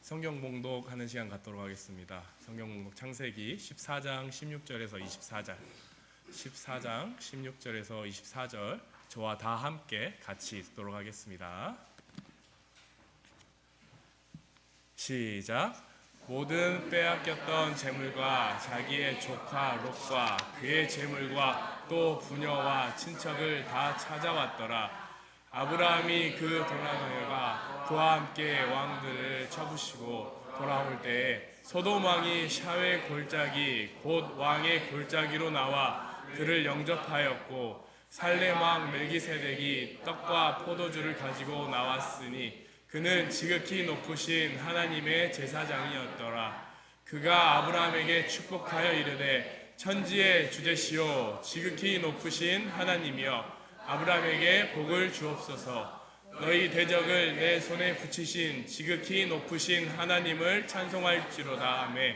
성경 봉독하는 시간 갖도록 하겠습니다. 성경 봉독 창세기 14장 16절에서 24절 14장 16절에서 24절 저와 다 함께 같이 읽도록 하겠습니다. 시작. 모든 빼앗겼던 재물과 자기의 조카 롯과 그의 재물과 또 부녀와 친척을 다 찾아왔더라. 아브라함이 그 돌아다녀가 그와 함께 왕들을 쳐부시고 돌아올 때에 소돔 왕이 샤웨 골짜기 곧 왕의 골짜기로 나와 그를 영접하였고 살렘 왕 멜기세덱이 떡과 포도주를 가지고 나왔으니 그는 지극히 높으신 하나님의 제사장이었더라. 그가 아브라함에게 축복하여 이르되 천지의 주제시오 지극히 높으신 하나님이여 아브라함에게 복을 주옵소서. 너희 대적을 내 손에 붙이신 지극히 높으신 하나님을 찬송할지로다 하매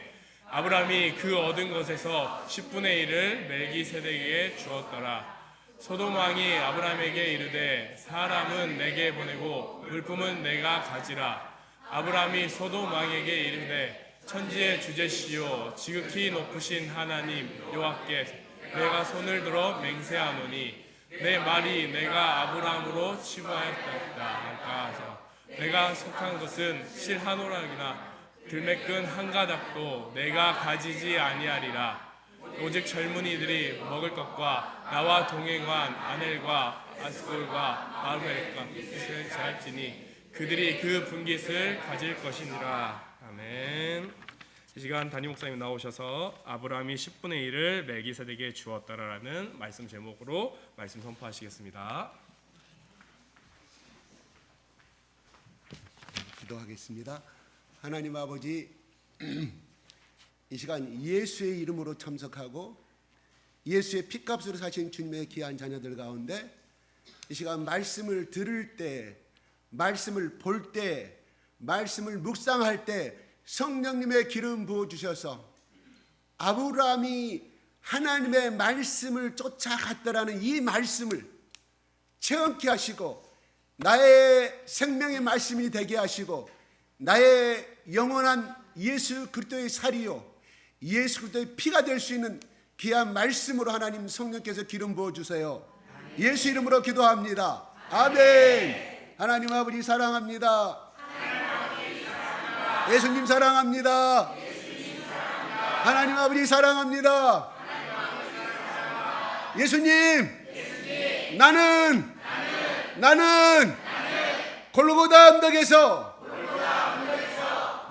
아브라함이 그 얻은 것에서 10분의 1을 멜기세덱에게 주었더라. 소돔 왕이 아브라함에게 이르되 사람은 내게 보내고 물품은 내가 가지라. 아브라함이 소돔 왕에게 이르되 천지의 주제시오 지극히 높으신 하나님 여호와께 내가 손을 들어 맹세하노니 내 말이 내가 아브라함으로 치부하였다 할까 하자. 내가 속한 것은 실 한 오락이나 들매끈 한 가닥도 내가 가지지 아니하리라. 오직 젊은이들이 먹을 것과 나와 동행한 아넬과 아스골과 아르멜과 이스라엘 제할지니 그들이 그 분깃을 가질 것이니라. 아멘. 이 시간 담임 목사님 나오셔서 아브라함이 10분의 1을 멜기세덱에게 주었다라는 말씀 제목으로 말씀 선포하시겠습니다. 기도하겠습니다. 하나님 아버지, 이 시간 예수의 이름으로 참석하고 예수의 피값으로 사신 주님의 귀한 자녀들 가운데 이 시간 말씀을 들을 때, 말씀을 볼 때, 말씀을 묵상할 때 성령님의 기름 부어주셔서 아브라함이 하나님의 말씀을 쫓아갔더라는 이 말씀을 체험케 하시고 나의 생명의 말씀이 되게 하시고 나의 영원한 예수 그리스도의 살이요 예수 그리스도의 피가 될 수 있는 귀한 말씀으로 하나님 성령께서 기름 부어주세요. 예수 이름으로 기도합니다. 아멘. 하나님 아버지 사랑합니다. 예수님 사랑합니다. 하나님 아버지 사랑합니다. 예수님, 나는 골고다 언덕에서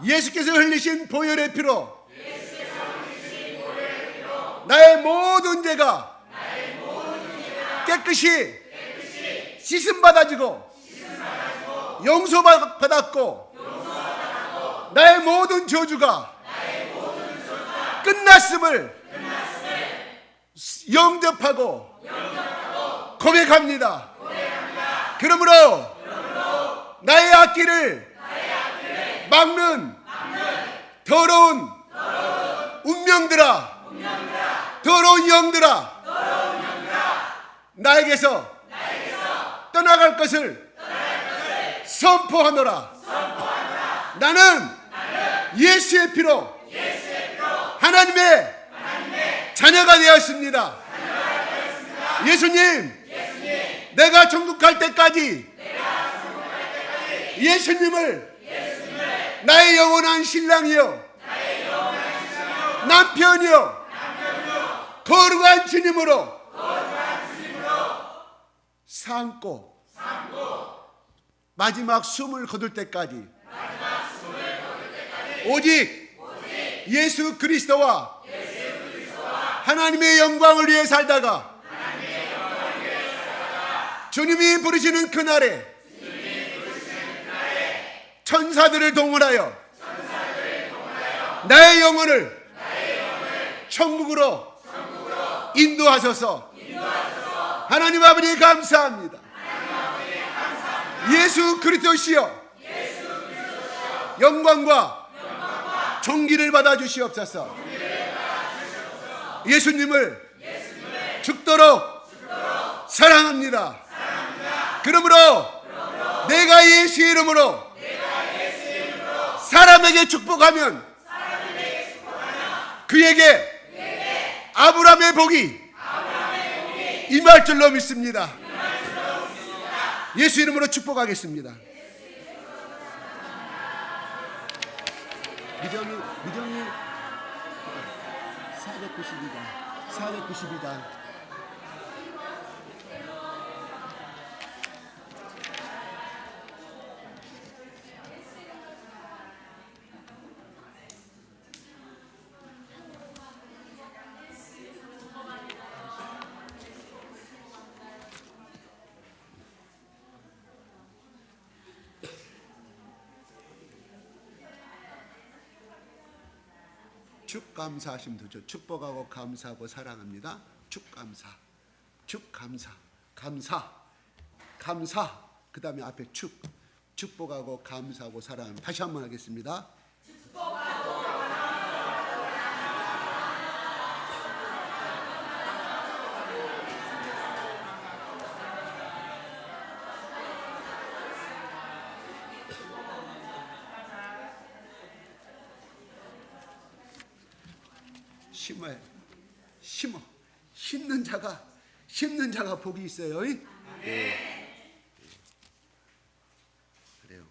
예수께서 흘리신 보혈의 피로 나의 모든 죄가 깨끗이 씻음 받아지고 용서받았고 나의 모든 저주가 끝났음을 영접하고 고백합니다. 그러므로 나의 악기를 막는 더러운 운명들아, 더러운 영들아, 나에게서 떠나갈 것을 선포하노라. 나는 예수의 피로 하나님의 자녀가 되었습니다. 예수님, 내가 천국 갈 때까지 예수님을 나의 영원한 신랑이요 남편이요 거룩한 주님으로 삼고 마지막 숨을 거둘 때까지 오직 예수 그리스도와 하나님의 영광을 위해 살다가 주님이 부르시는 그날에 천사들을 동원하여 나의 영혼을 천국으로 인도하소서. 하나님 아버지 감사합니다. 예수 그리스도시여 영광과 존귀를 받아 주시옵소서. 예수님을 죽도록 사랑합니다. 그러므로 내가 예수 이름으로 살아 사람에게 축복하면 그에게 아브라함의 복이 임할 줄로 믿습니다. 예수 이름으로 축복하겠습니다. 미정이 490이다. 축감사하시면 되죠. 축복하고 감사하고 사랑합니다. 축감사, 축감사, 감사. 그 다음에 앞에 축복하고 감사하고 사랑합니다. 다시 한번 하겠습니다. 심는 자가 복이 있어요. 네. 그래요.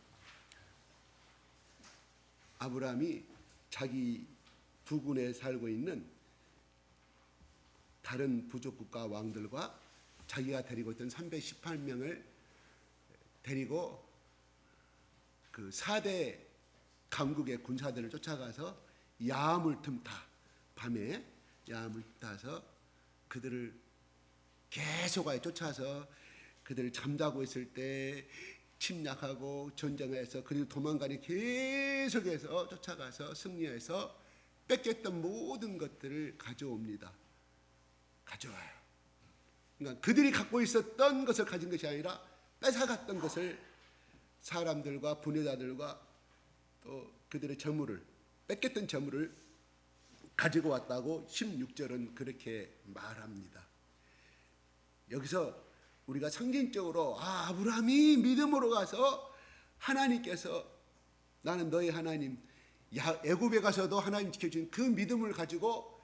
아브라함이 자기 부군에 살고 있는 다른 부족 국가 왕들과 자기가 데리고 있던 318명을 데리고 그 4대 강국의 군사들을 쫓아가서 야함을 틈타, 밤에 야함을 타서 그들을 계속 쫓아서 그들을 잠자고 있을 때 침략하고 전쟁해서 그리고 도망가니 계속해서 쫓아가서 승리해서 뺏겼던 모든 것들을 가져옵니다. 가져와요. 그러니까 그들이 갖고 있었던 것을 가진 것이 아니라 뺏어갔던 것을 사람들과 분여자들과 또 그들의 재물을 뺏겼던 재물을 가지고 왔다고 16절은 그렇게 말합니다. 여기서 우리가 상징적으로 아브라함이 믿음으로 가서 하나님께서 나는 너희 하나님, 애굽에 가서도 하나님 지켜준 그 믿음을 가지고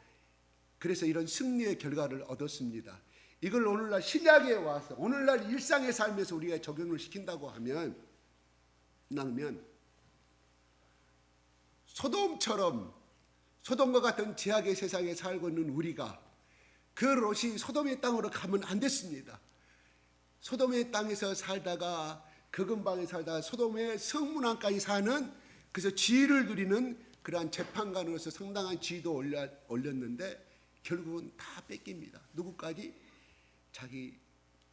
그래서 이런 승리의 결과를 얻었습니다. 이걸 오늘날 신약에 와서 오늘날 일상의 삶에서 우리가 적용을 시킨다고 하면 소돔과 같은 죄악의 세상에 살고 있는 우리가 그 롯이 소돔의 땅으로 가면 안 됐습니다. 소돔의 땅에서 살다가 그 근방에 살다가 소돔의 성문안까지 사는 그래서 지위를 누리는 그러한 재판관으로서 상당한 지위도 올렸는데 결국은 다 뺏깁니다. 누구까지? 자기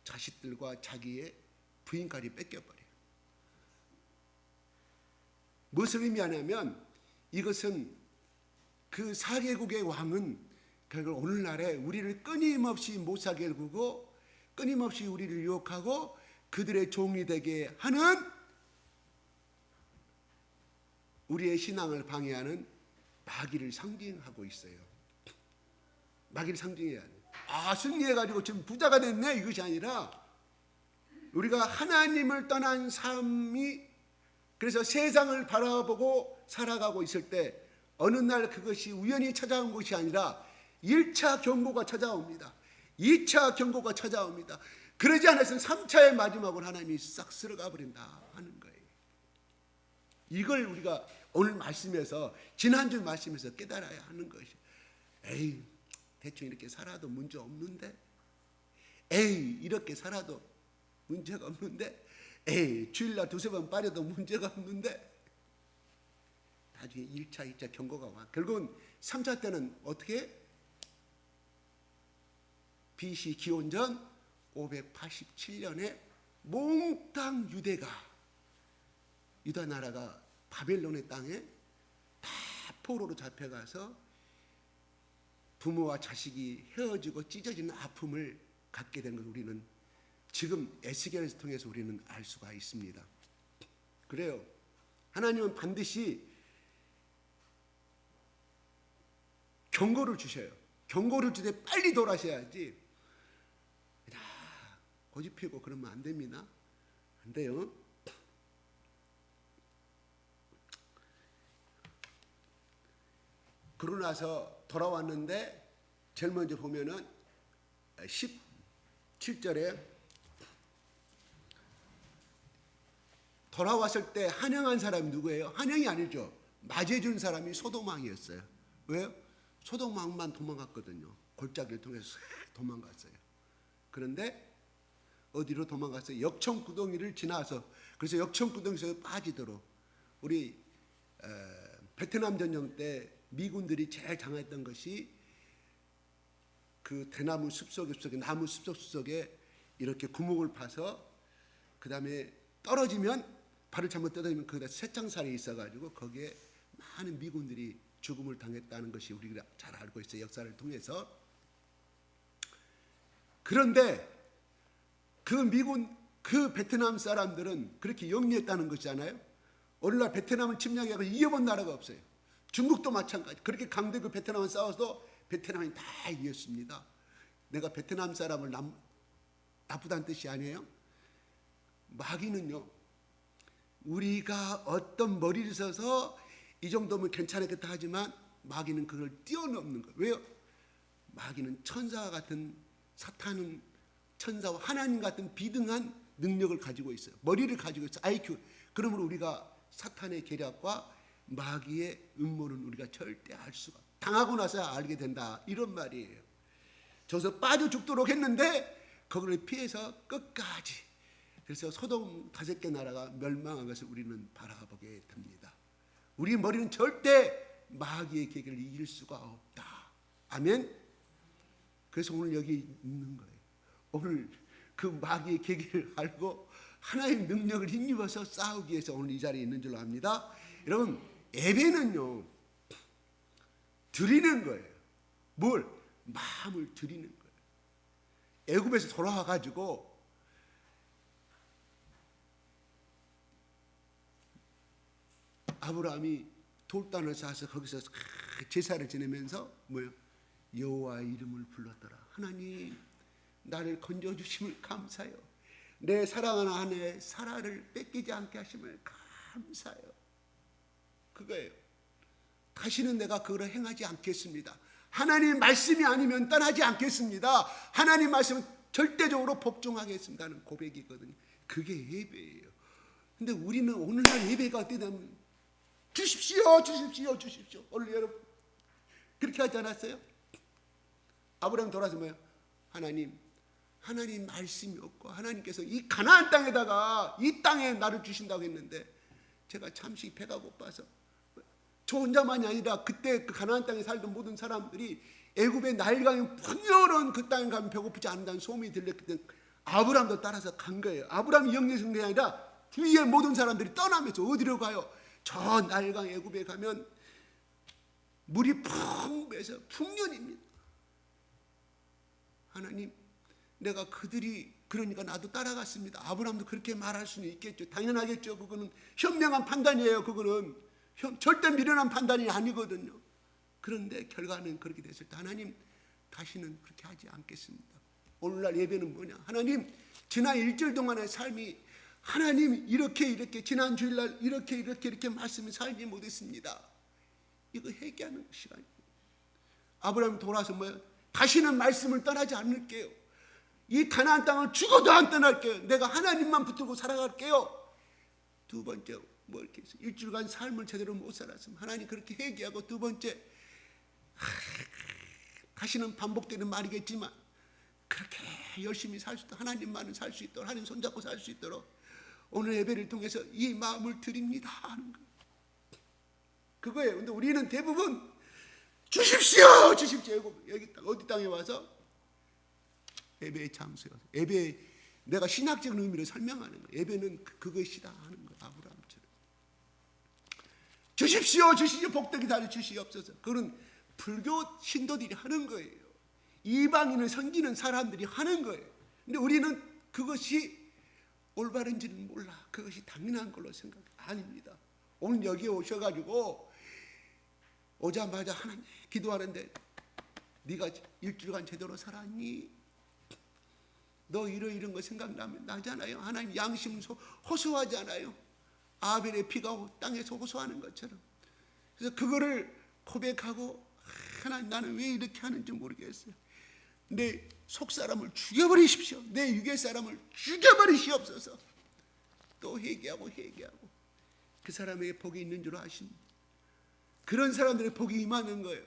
자식들과 자기의 부인까지 뺏겨버려요. 무엇을 의미하냐면 이것은 그 4개국의 왕은 결국 오늘날에 우리를 끊임없이 못 살게 굴고 끊임없이 우리를 유혹하고 그들의 종이 되게 하는 우리의 신앙을 방해하는 마귀를 상징하고 있어요. 마귀를 상징해야 돼. 승리해가지고 지금 부자가 됐네 이것이 아니라 우리가 하나님을 떠난 삶이 그래서 세상을 바라보고 살아가고 있을 때 어느 날 그것이 우연히 찾아온 것이 아니라 1차 경고가 찾아옵니다. 2차 경고가 찾아옵니다. 그러지 않았으면 3차의 마지막으로 하나님이 싹 쓸어가 버린다 하는 거예요. 이걸 우리가 오늘 말씀에서 지난주 말씀에서 깨달아야 하는 것이 에이 대충 이렇게 살아도 문제 없는데 에이 이렇게 살아도 문제가 없는데 에이 주일날 2-3번 빠려도 문제가 없는데 나중에 1차, 2차 경고가 와. 결국은 3차 때는 어떻게? BC 기원전 587년에 몽땅 유다 나라가 바벨론의 땅에 다 포로로 잡혀가서 부모와 자식이 헤어지고 찢어지는 아픔을 갖게 된 걸 우리는 지금 에스겔을 통해서 우리는 알 수가 있습니다. 그래요. 하나님은 반드시 경고를 주셔요. 경고를 주되 빨리 돌아셔야지. 고집 피우고 그러면 안 됩니다. 안 돼요. 그러고 나서 돌아왔는데 제일 먼저 보면은 17절에 돌아왔을 때 환영한 사람이 누구예요? 환영이 아니죠. 맞이해준 사람이 소돔왕이었어요. 왜요? 소돔왕만 도망갔거든요. 골짜기를 통해서 싹 도망갔어요. 그런데 어디로 도망갔어요? 역청구덩이를 지나서, 그래서 역청구덩이에서 빠지도록, 우리 베트남 전쟁 때 미군들이 제일 당했던 것이 그 대나무 숲속에, 나무 숲속 속에 이렇게 구멍을 파서 그 다음에 떨어지면, 발을 잘못 떨어지면 거기다 쇠창살이 있어가지고 거기에 많은 미군들이 죽음을 당했다는 것이 우리가 잘 알고 있어요. 역사를 통해서. 그런데 그 미군, 그 베트남 사람들은 그렇게 영리했다는 것이잖아요. 오늘날 베트남을 침략하고 이겨본 나라가 없어요. 중국도 마찬가지. 그렇게 강대 그 베트남을 싸워도 베트남이 다 이겼습니다. 내가 베트남 사람을 나쁘다는 뜻이 아니에요. 마귀는요, 우리가 어떤 머리를 써서 이 정도면 괜찮겠다 하지만 마귀는 그걸 뛰어넘는 거예요. 왜요? 마귀는 천사와 같은, 사탄은 천사와 하나님 같은 비등한 능력을 가지고 있어요. 머리를 가지고 있어요. IQ. 그러므로 우리가 사탄의 계략과 마귀의 음모는 우리가 절대 알 수가, 당하고 나서야 알게 된다, 이런 말이에요. 저기서 빠져 죽도록 했는데 그걸 피해서 끝까지. 그래서 소돔 5개 나라가 멸망한 것을 우리는 바라보게 됩니다. 우리 머리는 절대 마귀의 계획을 이길 수가 없다. 아멘. 그래서 오늘 여기 있는 거예요. 오늘 그 마귀의 계획을 알고 하나님의 능력을 힘입어서 싸우기 위해서 오늘 이 자리에 있는 줄로 압니다. 여러분, 예배는요, 드리는 거예요. 뭘? 마음을 드리는 거예요. 애굽에서 돌아와 가지고 아브라함이 돌단을 쌓아서 거기서 제사를 지내면서 뭐요? 여호와의 이름을 불렀더라. 하나님, 나를 건져주심을 감사해요. 내 사랑하는 아내 사라를 뺏기지 않게 하심을 감사해요. 그거예요. 다시는 내가 그걸 행하지 않겠습니다. 하나님 말씀이 아니면 떠나지 않겠습니다. 하나님 말씀은 절대적으로 복종하겠습니다는 고백이거든요. 그게 예배예요. 근데 우리는 오늘날 예배가 어떻게 되면 주십시오, 주십시오, 주십시오. 오늘 여러분 그렇게 하지 않았어요? 아브라함 돌아서 뭐예요? 하나님 말씀이 없고 하나님께서 이 가나안 땅에다가 이 땅에 나를 주신다고 했는데 제가 잠시 배가 고파서, 저 혼자만이 아니라 그때 그 가나안 땅에 살던 모든 사람들이 애굽의 나일강의 풍요로운 그 땅에 가면 배고프지 않는다는 소문이 들렸기 때문에 아브라함도 따라서 간 거예요. 아브라함이 영리해서 게 아니라 뒤에 모든 사람들이 떠나면서 어디로 가요? 저 나일강 애굽에 가면 물이 풍부해서 풍년입니다. 하나님, 내가 그들이 그러니까 나도 따라갔습니다. 아브라함도 그렇게 말할 수는 있겠죠. 당연하겠죠. 그거는 현명한 판단이에요. 그거는 절대 미련한 판단이 아니거든요. 그런데 결과는 그렇게 됐을 때 하나님, 다시는 그렇게 하지 않겠습니다. 오늘날 예배는 뭐냐? 하나님, 지난 일주일 동안의 삶이 하나님 이렇게 지난 주일날 이렇게 말씀을 살지 못했습니다. 이거 회개하는 시간이에요. 아브라함이 돌아서 뭐예요? 다시는 말씀을 떠나지 않을게요. 이 가나안 땅을 죽어도 안 떠날게요. 내가 하나님만 붙들고 살아갈게요. 두 번째, 뭐 이렇게 해서 일주일간 삶을 제대로 못 살았으면 하나님 그렇게 회개하고, 두 번째, 다시는 반복되는 말이겠지만 그렇게 열심히 살 수 있도록, 하나님만은 살 수 있도록, 하나님 손잡고 살 수 있도록 오늘 예배를 통해서 이 마음을 드립니다 하는 거예요. 그거예요. 근데 우리는 대부분 주십시오, 주십시오. 여기 어디 땅에 와서 예배의 장소에 와서 예배, 내가 신학적인 의미로 설명하는 거예요. 예배는 그것이다 하는 거예요. 아브라함처럼 주십시오, 주십시오, 복되게 달려 주시옵소서. 그건 불교 신도들이 하는 거예요. 이방인을 섬기는 사람들이 하는 거예요. 근데 우리는 그것이 올바른지는 몰라. 그것이 당연한 걸로 생각해. 아닙니다. 오늘 여기에 오셔가지고 오자마자 하나님 기도하는데, 네가 일주일간 제대로 살았니? 너 이런 거 생각나면 나잖아요. 하나님 양심은 호소하잖아요. 아벨의 피가 땅에서 호소하는 것처럼. 그래서 그거를 고백하고 하나님, 나는 왜 이렇게 하는지 모르겠어요. 내 속사람을 죽여버리십시오. 내 육의 사람을 죽여버리시옵소서. 또 회개하고 그 사람에게 복이 있는 줄 아십니다. 그런 사람들의 복이 임하는 거예요.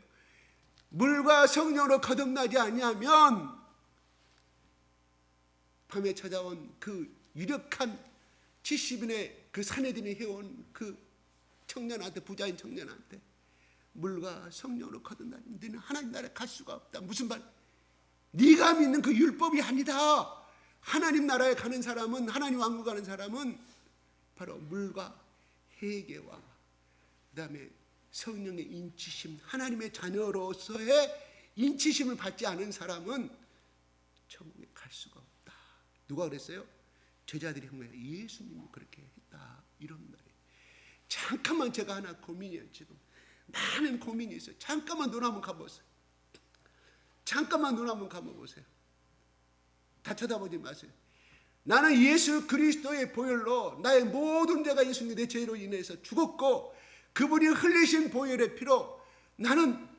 물과 성령으로 거듭나지 아니하면 밤에 찾아온 그 유력한 70인의 그 사내들이 해온 그 청년한테, 부자인 청년한테 물과 성령으로 거듭나지 너는 하나님 나라에 갈 수가 없다. 무슨 말? 네가 믿는 그 율법이 아니다. 하나님 나라에 가는 사람은, 하나님 왕국 가는 사람은 바로 물과 회개와 그다음에 성령의 인치심, 하나님의 자녀로서의 인치심을 받지 않은 사람은 천국에 갈 수가 없다. 누가 그랬어요? 제자들이 한 거예요. 예수님이 그렇게 했다. 이런 말이에요. 잠깐만 제가 하나 고민이에요. 지금 많은 고민이 있어요. 잠깐만 눈 한번 감아보세요. 잠깐만 눈 한번 감아보세요. 다 쳐다보지 마세요. 나는 예수 그리스도의 보혈로 나의 모든 죄가 예수님의 내 죄로 인해서 죽었고 그분이 흘리신 보혈의 피로 나는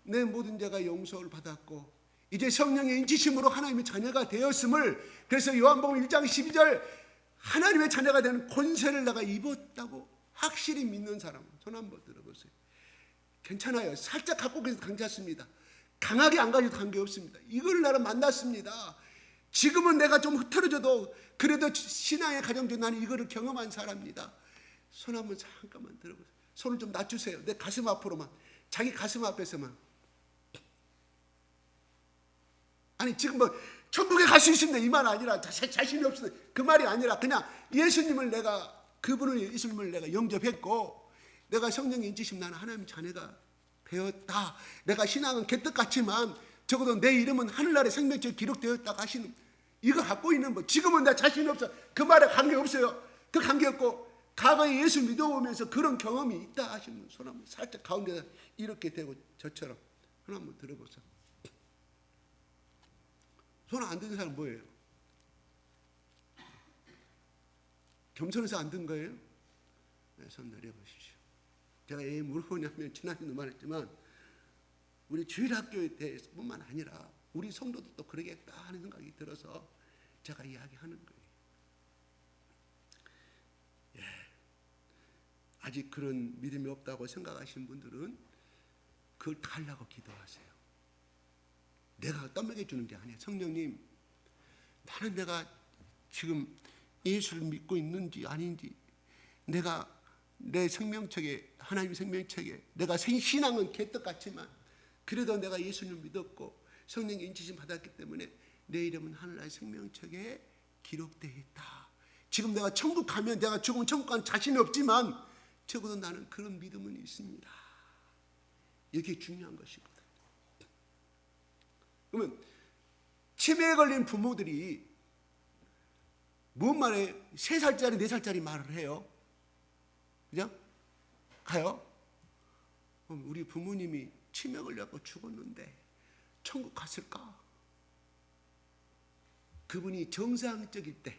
내 모든 죄가 용서를 받았고 이제 성령의 인치심으로 하나님의 자녀가 되었음을, 그래서 요한복음 1장 12절 하나님의 자녀가 되는 권세를 내가 입었다고 확실히 믿는 사람 손 한번 들어보세요. 괜찮아요. 살짝 갖고 계셔도 괜찮습니다. 강하게 안 가져도 관계없습니다. 이걸 나를 만났습니다. 지금은 내가 좀 흐트러져도 그래도 신앙의 가정 중에 나는 이거를 경험한 사람입니다. 손 한번 잠깐만 들어보세요. 손을 좀 낮추세요. 내 가슴 앞으로만, 자기 가슴 앞에서만. 아니 지금 뭐 천국에 갈 수 있습니다 이 말 아니라, 자신이 없어서 그 말이 아니라 그냥 예수님을 내가, 그분을 예수님을 내가 영접했고 내가 성령의 인치심, 나는 하나님 자녀가 되었다. 내가 신앙은 개떡 같지만 적어도 내 이름은 하늘나라의 생명책에 기록되었다고 하시는, 이거 갖고 있는 뭐 지금은 나 자신이 없어 그 말에 관계없어요. 그 관계없고 과거에 예수 믿어오면서 그런 경험이 있다 하시는 손 한번 살짝 가운데다 이렇게 대고 저처럼 손 한번 들어보세요. 손 안 든 사람 뭐예요? 겸손해서 안 든 거예요? 네, 손 내려보십시오. 제가 왜 물어보냐면 지난주도 말했지만 우리 주일학교에 대해서뿐만 아니라 우리 성도도 또 그러겠다 하는 생각이 들어서 제가 이야기하는 거예요. 예. 아직 그런 믿음이 없다고 생각하신 분들은 그걸 달라고 기도하세요. 내가 떠먹여 주는 게 아니에요. 성령님, 나는 내가 지금 예수를 믿고 있는지 아닌지, 내가 내 생명책에, 하나님 생명책에 내가 신앙은 개떡 같지만 그래도 내가 예수님을 믿었고 성령의 인치심 받았기 때문에 내 이름은 하늘나라의 생명책에 기록되어 있다. 지금 내가 천국 가면, 내가 죽으면 천국 가는 자신이 없지만 적어도 나는 그런 믿음은 있습니다. 이게 중요한 것이거든. 그러면 치매에 걸린 부모들이 뭔 말에 3살짜리 4살짜리 말을 해요. 그죠? 가요? 그럼 우리 부모님이 치매 걸려서 죽었는데 천국 갔을까? 그분이 정상적일 때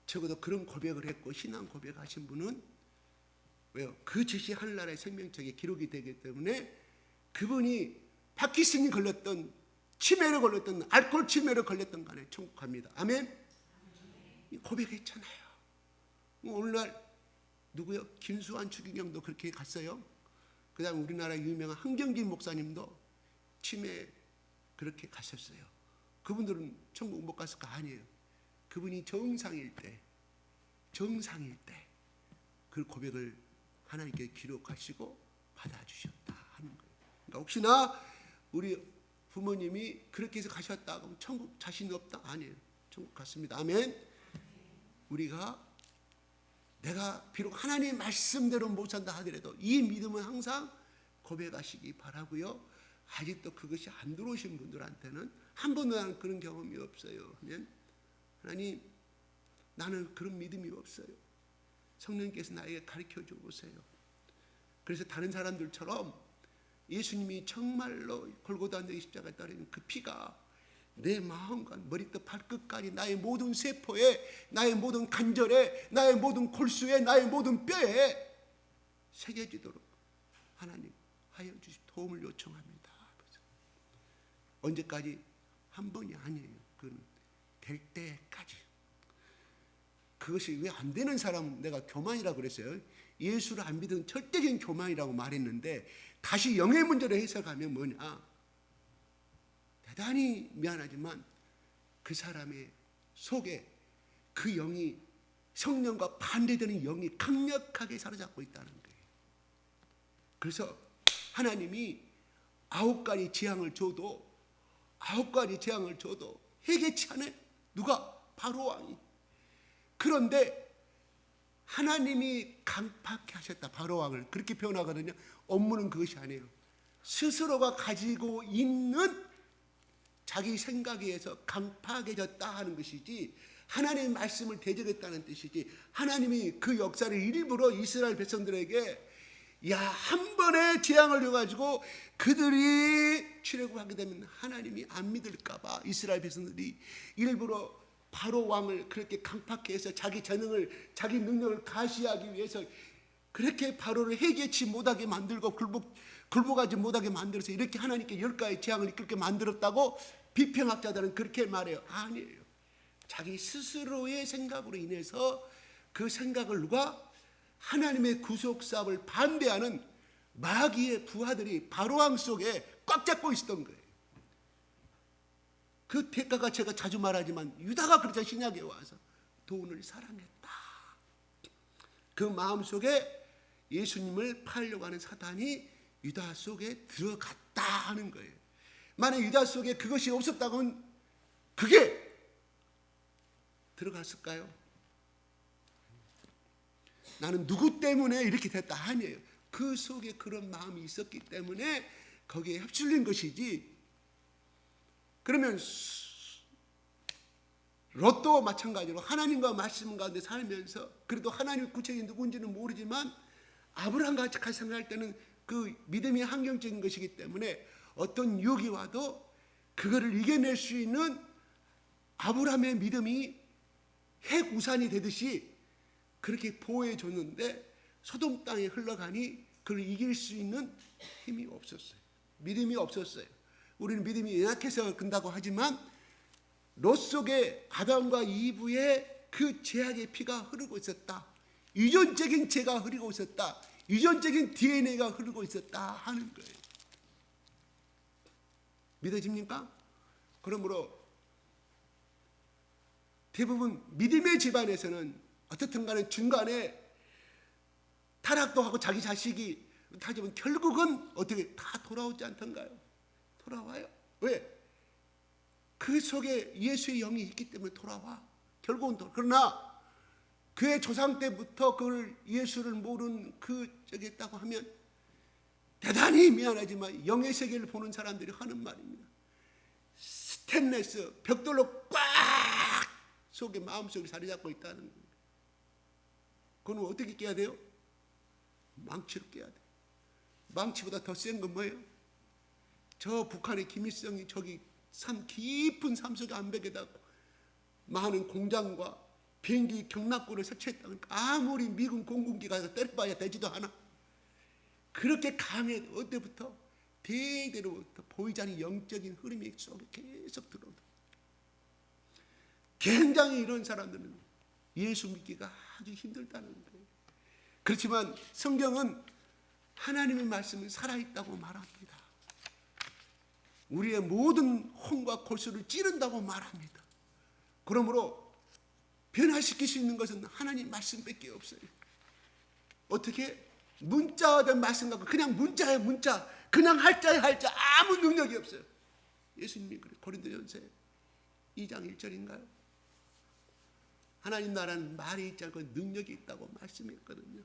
적어도 그런 고백을 했고 신앙 고백하신 분은 왜요? 그 즉시 하늘나라의 생명책에 기록이 되기 때문에 그분이 파킨슨이 걸렸던, 치매를 걸렸던, 알코올 치매를 걸렸던 간에 천국 갑니다. 아멘? 고백했잖아요. 오늘날 누구요? 김수환 추기경도 그렇게 갔어요. 그 다음에 우리나라 유명한 한경진 목사님도 치매 그렇게 가셨어요. 그분들은 천국 못 갔을까? 아니에요. 그분이 정상일 때 그 고백을 하나님께 기록하시고 받아주셨다 하는 거예요. 그러니까 혹시나 우리 부모님이 그렇게 해서 가셨다 그러면 천국 자신 없다? 아니에요. 천국 갔습니다. 아멘. 우리가 내가 비록 하나님의 말씀대로 못 산다 하더라도 이 믿음은 항상 고백하시기 바라고요. 아직도 그것이 안 들어오신 분들한테는 한 번도 나는 그런 경험이 없어요 하면, 하나님 나는 그런 믿음이 없어요. 성령께서 나에게 가르쳐 줘 보세요. 그래서 다른 사람들처럼 예수님이 정말로 골고다 언덕의 십자가에 따르는 그 피가 내 마음과 머리끝 발끝까지 나의 모든 세포에, 나의 모든 관절에, 나의 모든 골수에, 나의 모든 뼈에 새겨지도록 하나님 하여 주시 도움을 요청합니다. 언제까지? 한 번이 아니에요. 그건 될 때까지. 그것이 왜 안 되는 사람은 내가 교만이라고 그랬어요. 예수를 안 믿은 절대적인 교만이라고 말했는데 다시 영의 문제로 해석하면 뭐냐? 대단히 미안하지만 그 사람의 속에 그 영이 성령과 반대되는 영이 강력하게 사로잡고 있다는 거예요. 그래서 하나님이 9가지 재앙을 줘도 해결치 않아요. 누가? 바로 왕이. 그런데 하나님이 강팍해 하셨다. 바로 왕을 그렇게 표현하거든요. 업무는 그것이 아니에요. 스스로가 가지고 있는 자기 생각에 의해서 강팍해졌다 하는 것이지 하나님의 말씀을 대적했다는 뜻이지 하나님이 그 역사를 일부러 이스라엘 백성들에게 한 번의 재앙을 줘가지고 그들이 출애굽하게 되면 하나님이 안 믿을까 봐 이스라엘 백성들이 일부러 바로 왕을 그렇게 강팍해 해서 자기 재능을 자기 능력을 가시하기 위해서 그렇게 바로를 해결치 못하게 만들고 굴복하지 못하게 만들어서 이렇게 하나님께 10가지 재앙을 그렇게 만들었다고 비평학자들은 그렇게 말해요. 아니에요. 자기 스스로의 생각으로 인해서 그 생각을 누가? 하나님의 구속사업을 반대하는 마귀의 부하들이 바로왕 속에 꽉 잡고 있었던 거예요. 그 대가가 제가 자주 말하지만 유다가 그렇죠. 신약에 와서 돈을 사랑했다. 그 마음속에 예수님을 팔려고 하는 사단이 유다 속에 들어갔다 하는 거예요. 만약 유다 속에 그것이 없었다면 그게 들어갔을까요? 나는 누구 때문에 이렇게 됐다 아니에요. 그 속에 그런 마음이 있었기 때문에 거기에 휩쓸린 것이지. 그러면 롯도 마찬가지로 하나님과 말씀 가운데 살면서 그래도 하나님의 구체적인 누군지는 모르지만 아브라함과 같이 생각할 때는 그 믿음이 환경적인 것이기 때문에 어떤 유혹이 와도 그거를 이겨낼 수 있는 아브라함의 믿음이 핵 우산이 되듯이 그렇게 보호해 줬는데 소돔 땅에 흘러가니 그걸 이길 수 있는 힘이 없었어요. 믿음이 없었어요. 우리는 믿음이 연약해서 그런다고 하지만 롯 속에 아담과 이브의 그 죄악의 피가 흐르고 있었다. 유전적인 죄가 흐르고 있었다. 유전적인 DNA가 흐르고 있었다 하는 거예요. 믿어집니까? 그러므로 대부분 믿음의 집안에서는 어떻든 간에 중간에 타락도 하고 자기 자식이 하지만 결국은 어떻게 다 돌아오지 않던가요? 돌아와요. 왜? 그 속에 예수의 영이 있기 때문에 돌아와. 결국은 그러나 그의 조상 때부터 그걸 예수를 모르는 저기 있다고 하면 대단히 미안하지만 영의 세계를 보는 사람들이 하는 말입니다. 스테인레스 벽돌로 꽉 속에 마음속에 자리 잡고 있다는 거예요. 그건 어떻게 깨야 돼요? 망치로 깨야 돼요. 망치보다 더 센 건 뭐예요? 저 북한의 김일성이 저기 깊은 삶 속에 암벽에다 많은 공장과 비행기 경납고를 설치했다. 그러니까 아무리 미군 공군기가 가서 때려봐야 되지도 않아. 그렇게 강해. 어때부터? 대대로부터 보이지 않는 영적인 흐름이 속에 계속 들어온다. 굉장히 이런 사람들은 예수 믿기가 아주 힘들다는 거예요. 그렇지만 성경은 하나님의 말씀은 살아있다고 말합니다. 우리의 모든 혼과 골수를 찌른다고 말합니다. 그러므로 변화시킬 수 있는 것은 하나님 말씀밖에 없어요. 어떻게? 문자화된 말씀 갖고 그냥 문자예요. 문자. 그냥 할자예요. 할자. 아무 능력이 없어요. 예수님이 그래. 고린도전서 2장 1절인가요? 하나님 나라는 말이 있지 않고 능력이 있다고 말씀했거든요.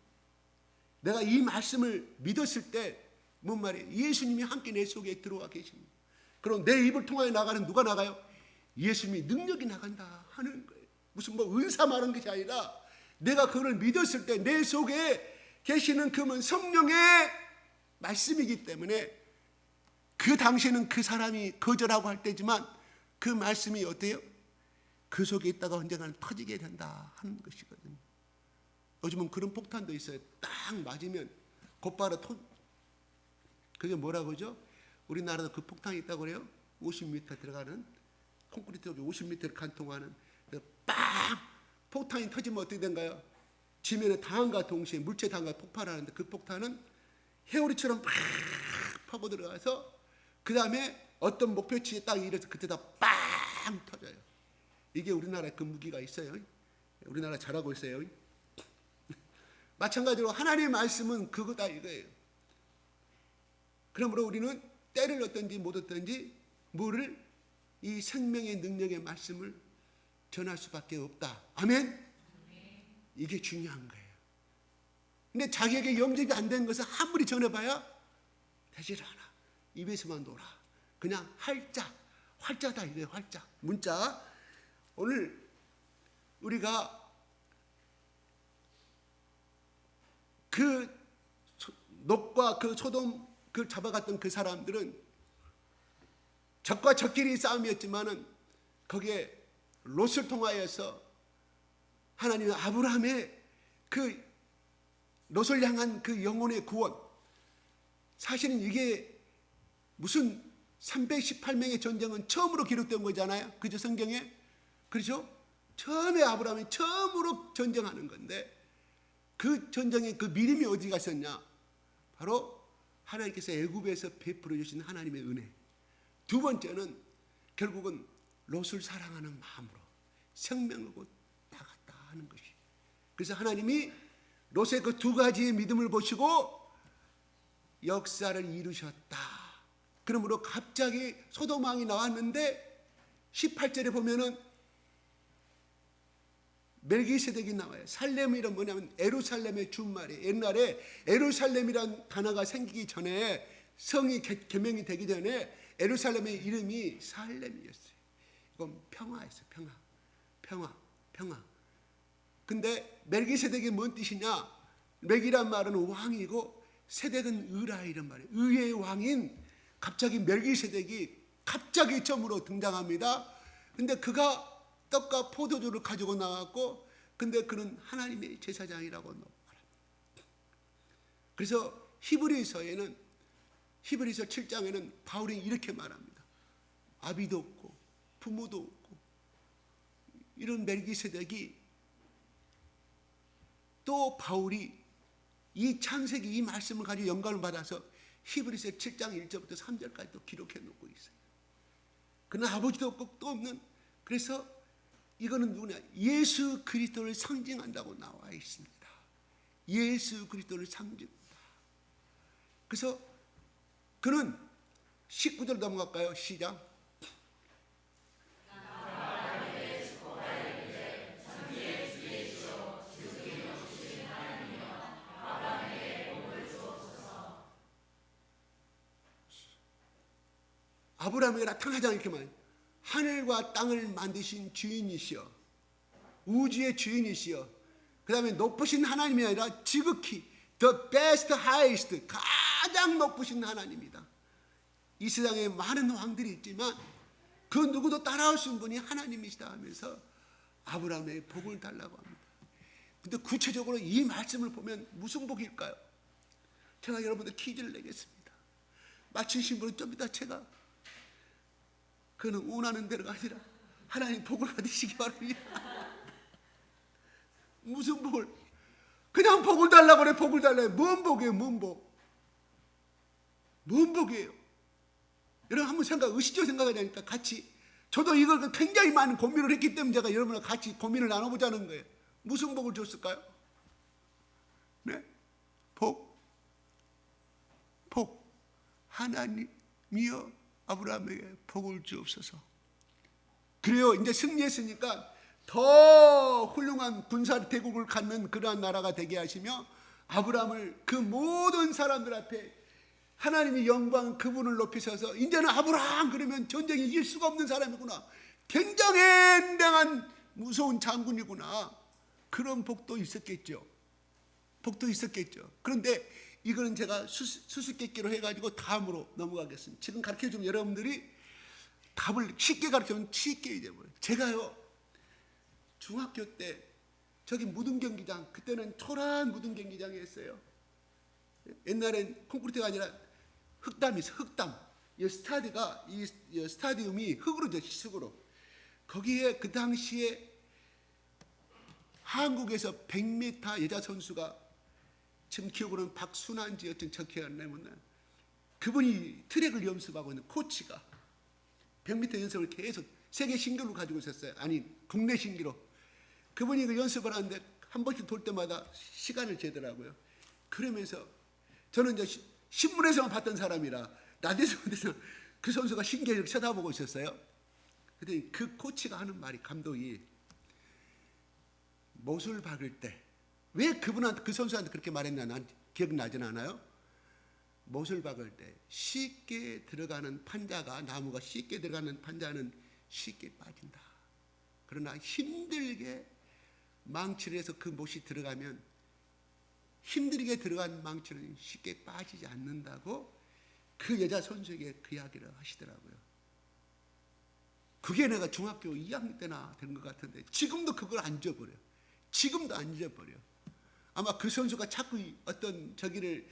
내가 이 말씀을 믿었을 때 뭔 말이에요? 예수님이 함께 내 속에 들어와 계십니다. 그럼 내 입을 통하여 나가는 누가 나가요? 예수님이 능력이 나간다 하는 거예요. 무슨 은사 말하는 것이 아니라 내가 그걸 믿었을 때 내 속에 계시는 그분 성령의 말씀이기 때문에 그 당시에는 그 사람이 거절하고 할 때지만 그 말씀이 어때요? 그 속에 있다가 언젠가는 터지게 된다 하는 것이거든요. 요즘은 그런 폭탄도 있어요. 딱 맞으면 곧바로 그게 뭐라고 그러죠? 우리나라도 그 폭탄이 있다고 그래요. 50m 들어가는 콘크리트 50m를 관통하는 빵 폭탄이 터지면 어떻게 된가요? 지면에 닿음과 동시에 물체 닿음과 폭발하는데 그 폭탄은 해오리처럼 막 파고 들어가서 그 다음에 어떤 목표치에 딱 이래서 그때다 빵 터져요. 이게 우리나라에 그 무기가 있어요. 우리나라 잘하고 있어요. 마찬가지로 하나님의 말씀은 그거다 이거예요. 그러므로 우리는 때를 얻든지 못 얻든지 뭐를 이 생명의 능력의 말씀을 전할 수밖에 없다. 아멘? 이게 중요한 거예요. 근데 자기에게 염증이 안 된 것을 아무리 전해봐야 되질 않아. 입에서만 놀아. 그냥 활자다 이거예요. 활자. 문자. 오늘 우리가 그 롯과 그 소돔 그 잡아갔던 그 사람들은 적과 적끼리 싸움이었지만은 거기에 롯을 통하여서 하나님은 아브라함의 그 롯을 향한 그 영혼의 구원, 사실은 이게 무슨 318명의 전쟁은 처음으로 기록된 거잖아요. 그죠? 성경에. 그렇죠? 처음에 아브라함이 처음으로 전쟁하는 건데 그 전쟁의 그 미림이 어디 갔었냐? 바로 하나님께서 애굽에서 베풀어 주신 하나님의 은혜. 두 번째는 결국은 롯을 사랑하는 마음으로 생명을 곧 나갔다 하는 것이. 그래서 하나님이 롯의 그 두 가지의 믿음을 보시고 역사를 이루셨다. 그러므로 갑자기 소돔 왕이 나왔는데 18절에 보면은 멜기세덱이 나와요. 살렘이란 뭐냐면 에루살렘의 준말이에요. 옛날에 에루살렘이란 단어가 생기기 전에 성이 개명이 되기 전에 에루살렘의 이름이 살렘이었어요. 이건 평화였어요. 평화. 근데 멜기세덱이 뭔 뜻이냐? 멜기란 말은 왕이고 세덱은 의라 이런 말이에요. 의의 왕인 갑자기 멜기세덱이 갑자기 처음으로 등장합니다. 근데 그가 떡과 포도주를 가지고 나왔고, 근데 그는 하나님의 제사장이라고 말합니다. 그래서 히브리서 7장에는 바울이 이렇게 말합니다. 아비도 없고 부모도 없고 이런 멜기세덱이, 또 바울이 이 창세기 이 말씀을 가지고 영감을 받아서 히브리서 7장 1절부터 3절까지 또 기록해 놓고 있어요. 그는 아버지도 없고 또 없는, 그래서 이거는 누구냐? 예수 그리스도를 상징한다고 나와 있습니다. 예수 그리스도를 상징한다. 그래서 그는 19절 넘어갈까요? 시작. 아브라함에게 나타나지 않게 말해요. 하늘과 땅을 만드신 주인이시여, 우주의 주인이시여, 그 다음에 높으신 하나님이 아니라 지극히 the best, highest, 가장 높으신 하나님이다. 이 세상에 많은 왕들이 있지만 그 누구도 따라올 수 없는 분이 하나님이시다 하면서 아브라함에게 복을 달라고 합니다. 근데 구체적으로 이 말씀을 보면 무슨 복일까요? 제가 여러분들 퀴즈를 내겠습니다. 맞히신 분은 좀 이따 제가 그는 원하는 대로가 아니라 하나님 복을 받으시기 바랍니다. 무슨 복을? 그냥 복을 달라고 그래. 복을 달라고. 뭔 복이에요? 뭔 복이에요? 여러분 한번 의식적으로 생각하자니까 같이, 저도 이걸 굉장히 많은 고민을 했기 때문에 제가 여러분과 같이 고민을 나눠보자는 거예요. 무슨 복을 줬을까요? 네? 복. 하나님이여 아브라함에게 복을 주옵소서. 그래요. 이제 승리했으니까 더 훌륭한 군사 대국을 갖는 그러한 나라가 되게 하시며 아브라함을 그 모든 사람들 앞에 하나님의 영광 그분을 높이셔서 이제는 아브라함 그러면 전쟁에 이길 수가 없는 사람이구나, 굉장한 무서운 장군이구나, 그런 복도 있었겠죠. 그런데 이거는 제가 수수께끼로 해가지고 다음으로 넘어가겠습니다. 지금 가르쳐주면 여러분들이 답을 쉽게 가르치면 쉽게 잊어버려요. 제가요 중학교 때 저기 무등경기장, 그때는 초라한 무등경기장이었어요. 옛날엔 콘크리트가 아니라 흙담이 있어. 흙담. 이 스타디움이 흙으로 돼, 흙으로. 거기에 그 당시에 한국에서 100m 여자 선수가 지금 기억으로는 박순환지 어떤 적혀있냐면 그분이 트랙을 연습하고 있는 코치가 100m 연습을 계속 세계 신기록을 가지고 있었어요. 아니 국내 신기록. 그분이 그 연습을 하는데 한 번씩 돌 때마다 시간을 재더라고요. 그러면서 저는 이제 신문에서만 봤던 사람이라 라디오에서 그 선수가 신기하게 쳐다보고 있었어요. 그랬더니 그 코치가 하는 말이, 감독이 못을 박을 때 왜 그분한테, 그 선수한테 그렇게 말했나 난 기억나진 않아요. 못을 박을 때 쉽게 들어가는 판자가, 나무가 쉽게 들어가는 판자는 쉽게 빠진다. 그러나 힘들게 망치를 해서 그 못이 들어가면 힘들게 들어간 망치는 쉽게 빠지지 않는다고 그 여자 선수에게 그 이야기를 하시더라고요. 그게 내가 중학교 2학년 때나 된 것 같은데 지금도 그걸 안 잊어버려요. 지금도 안 잊어버려. 아마 그 선수가 자꾸 어떤 저기를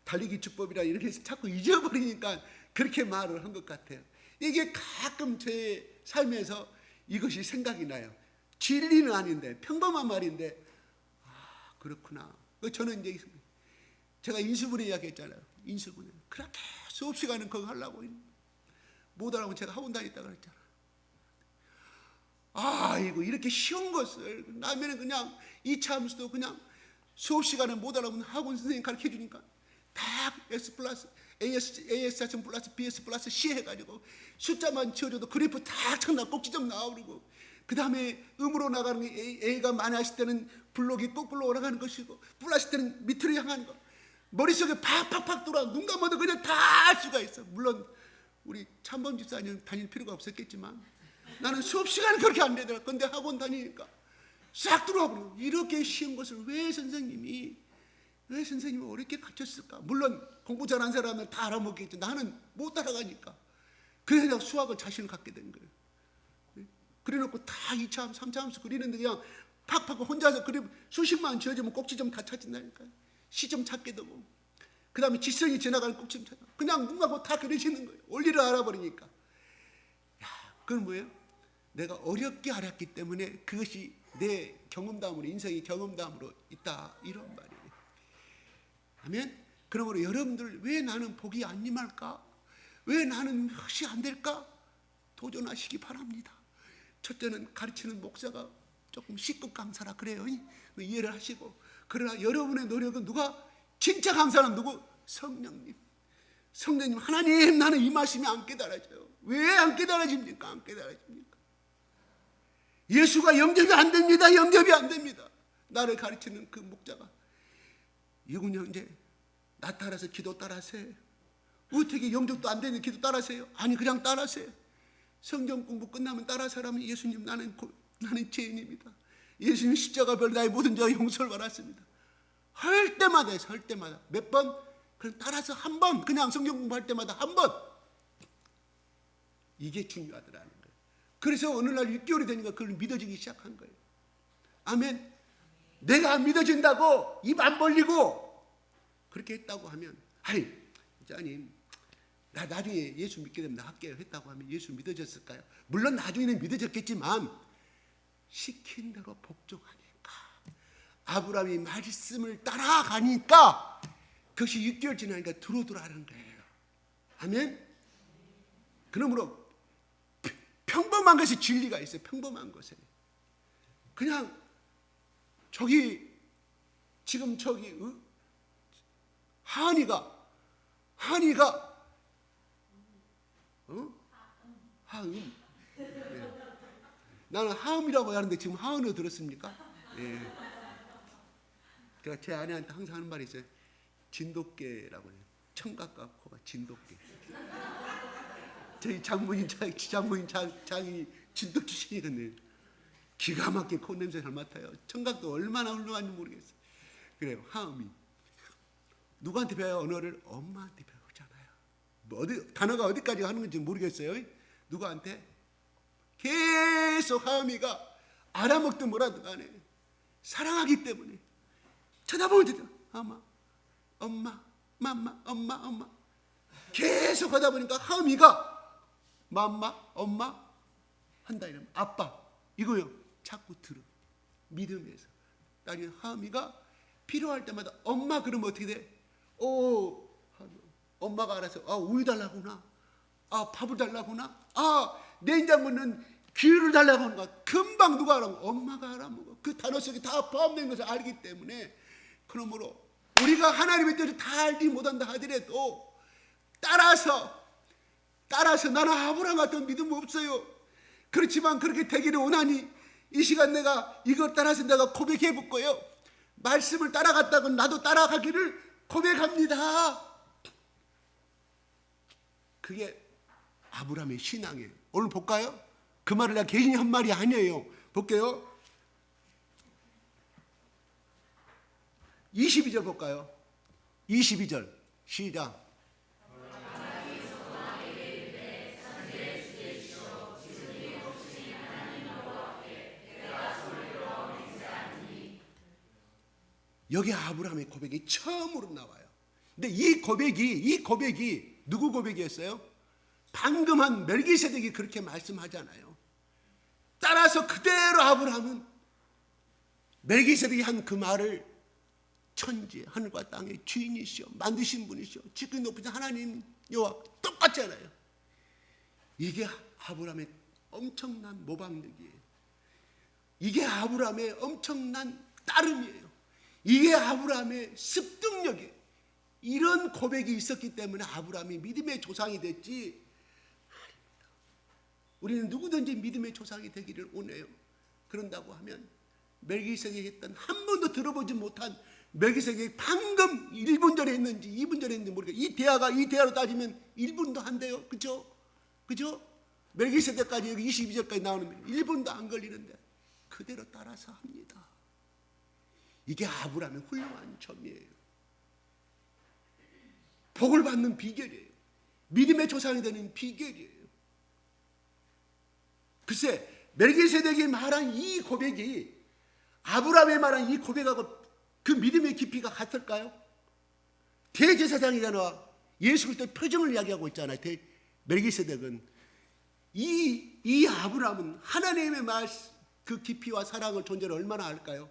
달리기 주법이라 이렇게 해서 자꾸 잊어버리니까 그렇게 말을 한 것 같아요. 이게 가끔 제 삶에서 이것이 생각이 나요. 진리는 아닌데 평범한 말인데 그렇구나. 저는 이제 제가 인수분해 이야기했잖아요. 인수분해. 그렇게 수업 시간은 그거 하려고 못 하라고 제가 학원 다녔다 그랬잖아. 이거 이렇게 쉬운 것을 라면은 그냥 2차 함수도 그냥 수업 시간에 못 하라고 학원 선생님 가르쳐 주니까 다 S 플러스 AS 플러스 BS 플러스 C 해가지고 숫자만 지어줘도 그래프 다 쳤나 꼭지점 나오고, 그 다음에 음으로 나가는 게 A가 많았을 때는 블록이 거꾸로 올라가는 것이고 플러스 때는 밑으로 향하는 거, 머릿속에 팍팍팍 돌아. 눈 감아도 그냥 다 알 수가 있어. 물론 우리 참범 집사님 다닐 필요가 없었겠지만 나는 수업 시간은 그렇게 안 되더라. 근데 학원 다니니까 싹 들어와 버려. 이렇게 쉬운 것을 왜 선생님이 어렵게 가르쳤을까? 물론 공부 잘한 사람은 다 알아먹겠지. 나는 못 따라가니까. 그래서 내가 수학을 자신을 갖게 된 거예요. 그래놓고 다 2차 함수, 3차 함수 그리는데 그냥 팍팍 혼자서 그리고 수식만 지어주면 꼭지점 다 찾는다니까요. 시점 찾게 되고, 그 다음에 지성이 지나가는 꼭지점 찾아. 그냥 눈 감고 다 그려지는 거예요. 원리를 알아버리니까. 그건 뭐예요? 내가 어렵게 알았기 때문에 그것이 내 경험담으로, 인생의 경험담으로 있다, 이런 말이에요. 아멘. 그러므로 여러분들, 왜 나는 복이 안 임할까? 왜 나는 헛이 안 될까? 도전하시기 바랍니다. 첫째는 가르치는 목사가 조금 C급 강사라 그래요. 이해를 하시고. 그러나 여러분의 노력은 누가? 진짜 강사는 누구? 성령님. 성령님, 하나님, 나는 이 말씀이 안 깨달아져요. 왜 안 깨달아집니까? 안 깨달아집니까? 예수가 영접이 안 됩니다. 영접이 안 됩니다. 나를 가르치는 그 목자가, 이군 형제, 나 따라서 기도 따라하세요. 어떻게 영접도 안 되는 기도 따라하세요? 아니, 그냥 따라하세요. 성경 공부 끝나면 따라서라면, 예수님, 나는 죄인입니다. 예수님 십자가별 나의 모든 죄와 용서를 받았습니다. 할 때마다 해서, 할 때마다 몇 번? 그냥 따라서 한 번, 그냥 성경 공부할 때마다 한 번. 이게 중요하더라는 거예요. 그래서 어느 날 6개월이 되니까 그걸 믿어지기 시작한 거예요. 아멘. 내가 안 믿어진다고 입 안 벌리고 그렇게 했다고 하면, 아니, 목사님, 나 나중에 예수 믿게 되면 나 할게요 했다고 하면 예수 믿어졌을까요? 물론 나중에는 믿어졌겠지만 시킨 대로 복종하니까, 아브라함이 말씀을 따라가니까 그것이 6개월 지나니까 들어오더라는 거예요. 아멘. 그러므로 평범한 것에 진리가 있어요. 평범한 것에. 그냥 지금 하은이가 하음. 네. 나는 하음이라고 하는데 지금 하은으로 들었습니까? 네. 제가 제 아내한테 항상 하는 말이 있어요. 진돗개라고 해요. 청각과 코가 진돗개. 저희 장모님 장이 진돗 출신이거든요. 기가 막히게 코 냄새 잘 맡아요. 청각도 얼마나 훌륭한지 모르겠어요. 그래요. 하음이. 누구한테 배워요? 언어를? 엄마한테 배우잖아요. 단어가 어디까지 하는 건지 모르겠어요. 누구한테? 계속 하음이가 알아먹든 뭐라든 간에 사랑하기 때문에 쳐다보면 되죠. 아마 엄마, 맘마, 엄마 계속 하다 보니까 하미가 맘마, 엄마 한다 이러면 아빠 이거요 자꾸 들어. 믿음에서 딸이 하미가 필요할 때마다 엄마 그러면 어떻게 돼? 오, 엄마가 알아서 우유 달라구나, 밥을 달라구나, 냉장고는 귤을 달라고 하는 거야. 금방 누가 알아먹어? 엄마가 알아먹어. 그 단어 속에 다 포함된 것을 알기 때문에. 그러므로 우리가 하나님의 뜻을 다 알지 못한다 하더라도 따라서 나는 아브라함 같은 믿음 없어요. 그렇지만 그렇게 되기를 원하니 이 시간 내가 이걸 따라서 내가 고백해 볼 거예요. 말씀을 따라갔다고 나도 따라가기를 고백합니다. 그게 아브라함의 신앙이에요. 오늘 볼까요? 그 말을 내가 개인이 한 말이 아니에요. 볼게요. 22절 볼까요? 22절 시작. 여기 아브라함의 고백이 처음으로 나와요. 근데 이 고백이 누구 고백이었어요? 방금 한 멜기세덱이 그렇게 말씀하잖아요. 따라서 그대로 아브라함은 멜기세덱이 한 그 말을 천지 하늘과 땅의 주인이시오 만드신 분이시오 지극히 높으신 하나님 여호와 똑같잖아요. 이게 아브라함의 엄청난 모방력이에요. 이게 아브라함의 엄청난 따름이에요. 이게 아브라함의 습득력이에요. 이런 고백이 있었기 때문에 아브라함이 믿음의 조상이 됐지. 우리는 누구든지 믿음의 조상이 되기를 원해요. 그런다고 하면 멜기세덱이 했던 한 번도 들어보지 못한 멜기세덱이 방금 1분 전에 했는지 2분 전에 했는지 모르겠어요. 이 대화로 따지면 1분도 안 돼요. 그죠? 멜기세덱까지 여기 22절까지 나오는 1분도 안 걸리는데 그대로 따라서 합니다. 이게 아브라함의 훌륭한 점이에요. 복을 받는 비결이에요. 믿음의 조상이 되는 비결이에요. 글쎄 멜기세덱이 말한 이 고백이 아브라함이 말한 이 고백하고 그 믿음의 깊이가 같을까요? 대제사장이잖아. 예수 그리스도의 표정을 이야기하고 있잖아요. 멜기세덱은 이 아브라함은 하나님의 말 그 깊이와 사랑을 존재를 얼마나 알까요?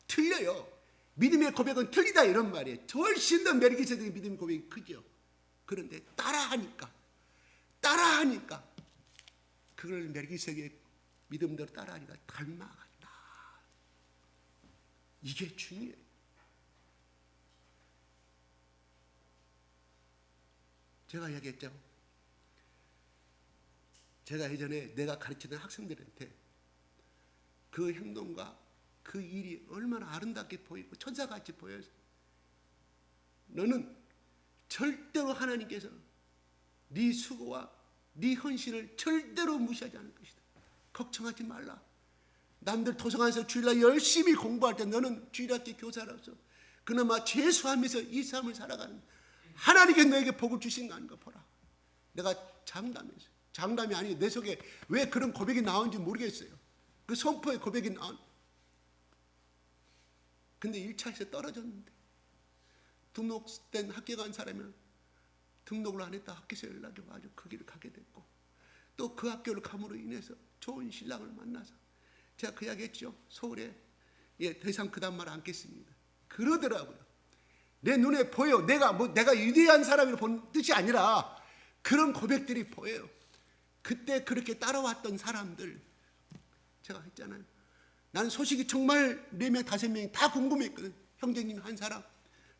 틀려요. 믿음의 고백은 틀리다 이런 말이에요. 훨씬 더 멜기세덱의 믿음의 고백이 크죠. 그런데 따라하니까 그걸 멜기세덱의 믿음대로 따라하니까 닮아간다. 이게 중요해요. 제가 이야기했죠. 제가 예전에 내가 가르치던 학생들한테 그 행동과 그 일이 얼마나 아름답게 보이고 천사같이 보여서 너는 절대로 하나님께서 네 수고와 네 헌신을 절대로 무시하지 않을 것이다. 걱정하지 말라. 남들 도서관에서 주일날 열심히 공부할 때 너는 주일학교 교사로서 그나마 재수하면서 이 삶을 살아가는 하나님께 너에게 복을 주신다는 거 보라. 내가 장담이 아니에요. 내 속에 왜 그런 고백이 나오는지 모르겠어요. 그 선포의 고백이 나온. 근데 1차에서 떨어졌는데 등록된 학교 간 사람은 등록을 안 했다 학교에서 연락이 와서 그 길을 가게 됐고 또 그 학교를 감으로 인해서 좋은 신랑을 만나서 제가 그 이야기 했죠. 서울에 더 이상 그다음 말 않겠습니다. 그러더라고요. 내 눈에 보여. 내가 위대한 사람이라 본 뜻이 아니라 그런 고백들이 보여요. 그때 그렇게 따라왔던 사람들 제가 했잖아요. 나는 소식이 정말 4명, 5명이 다 궁금했거든. 형제님 한 사람,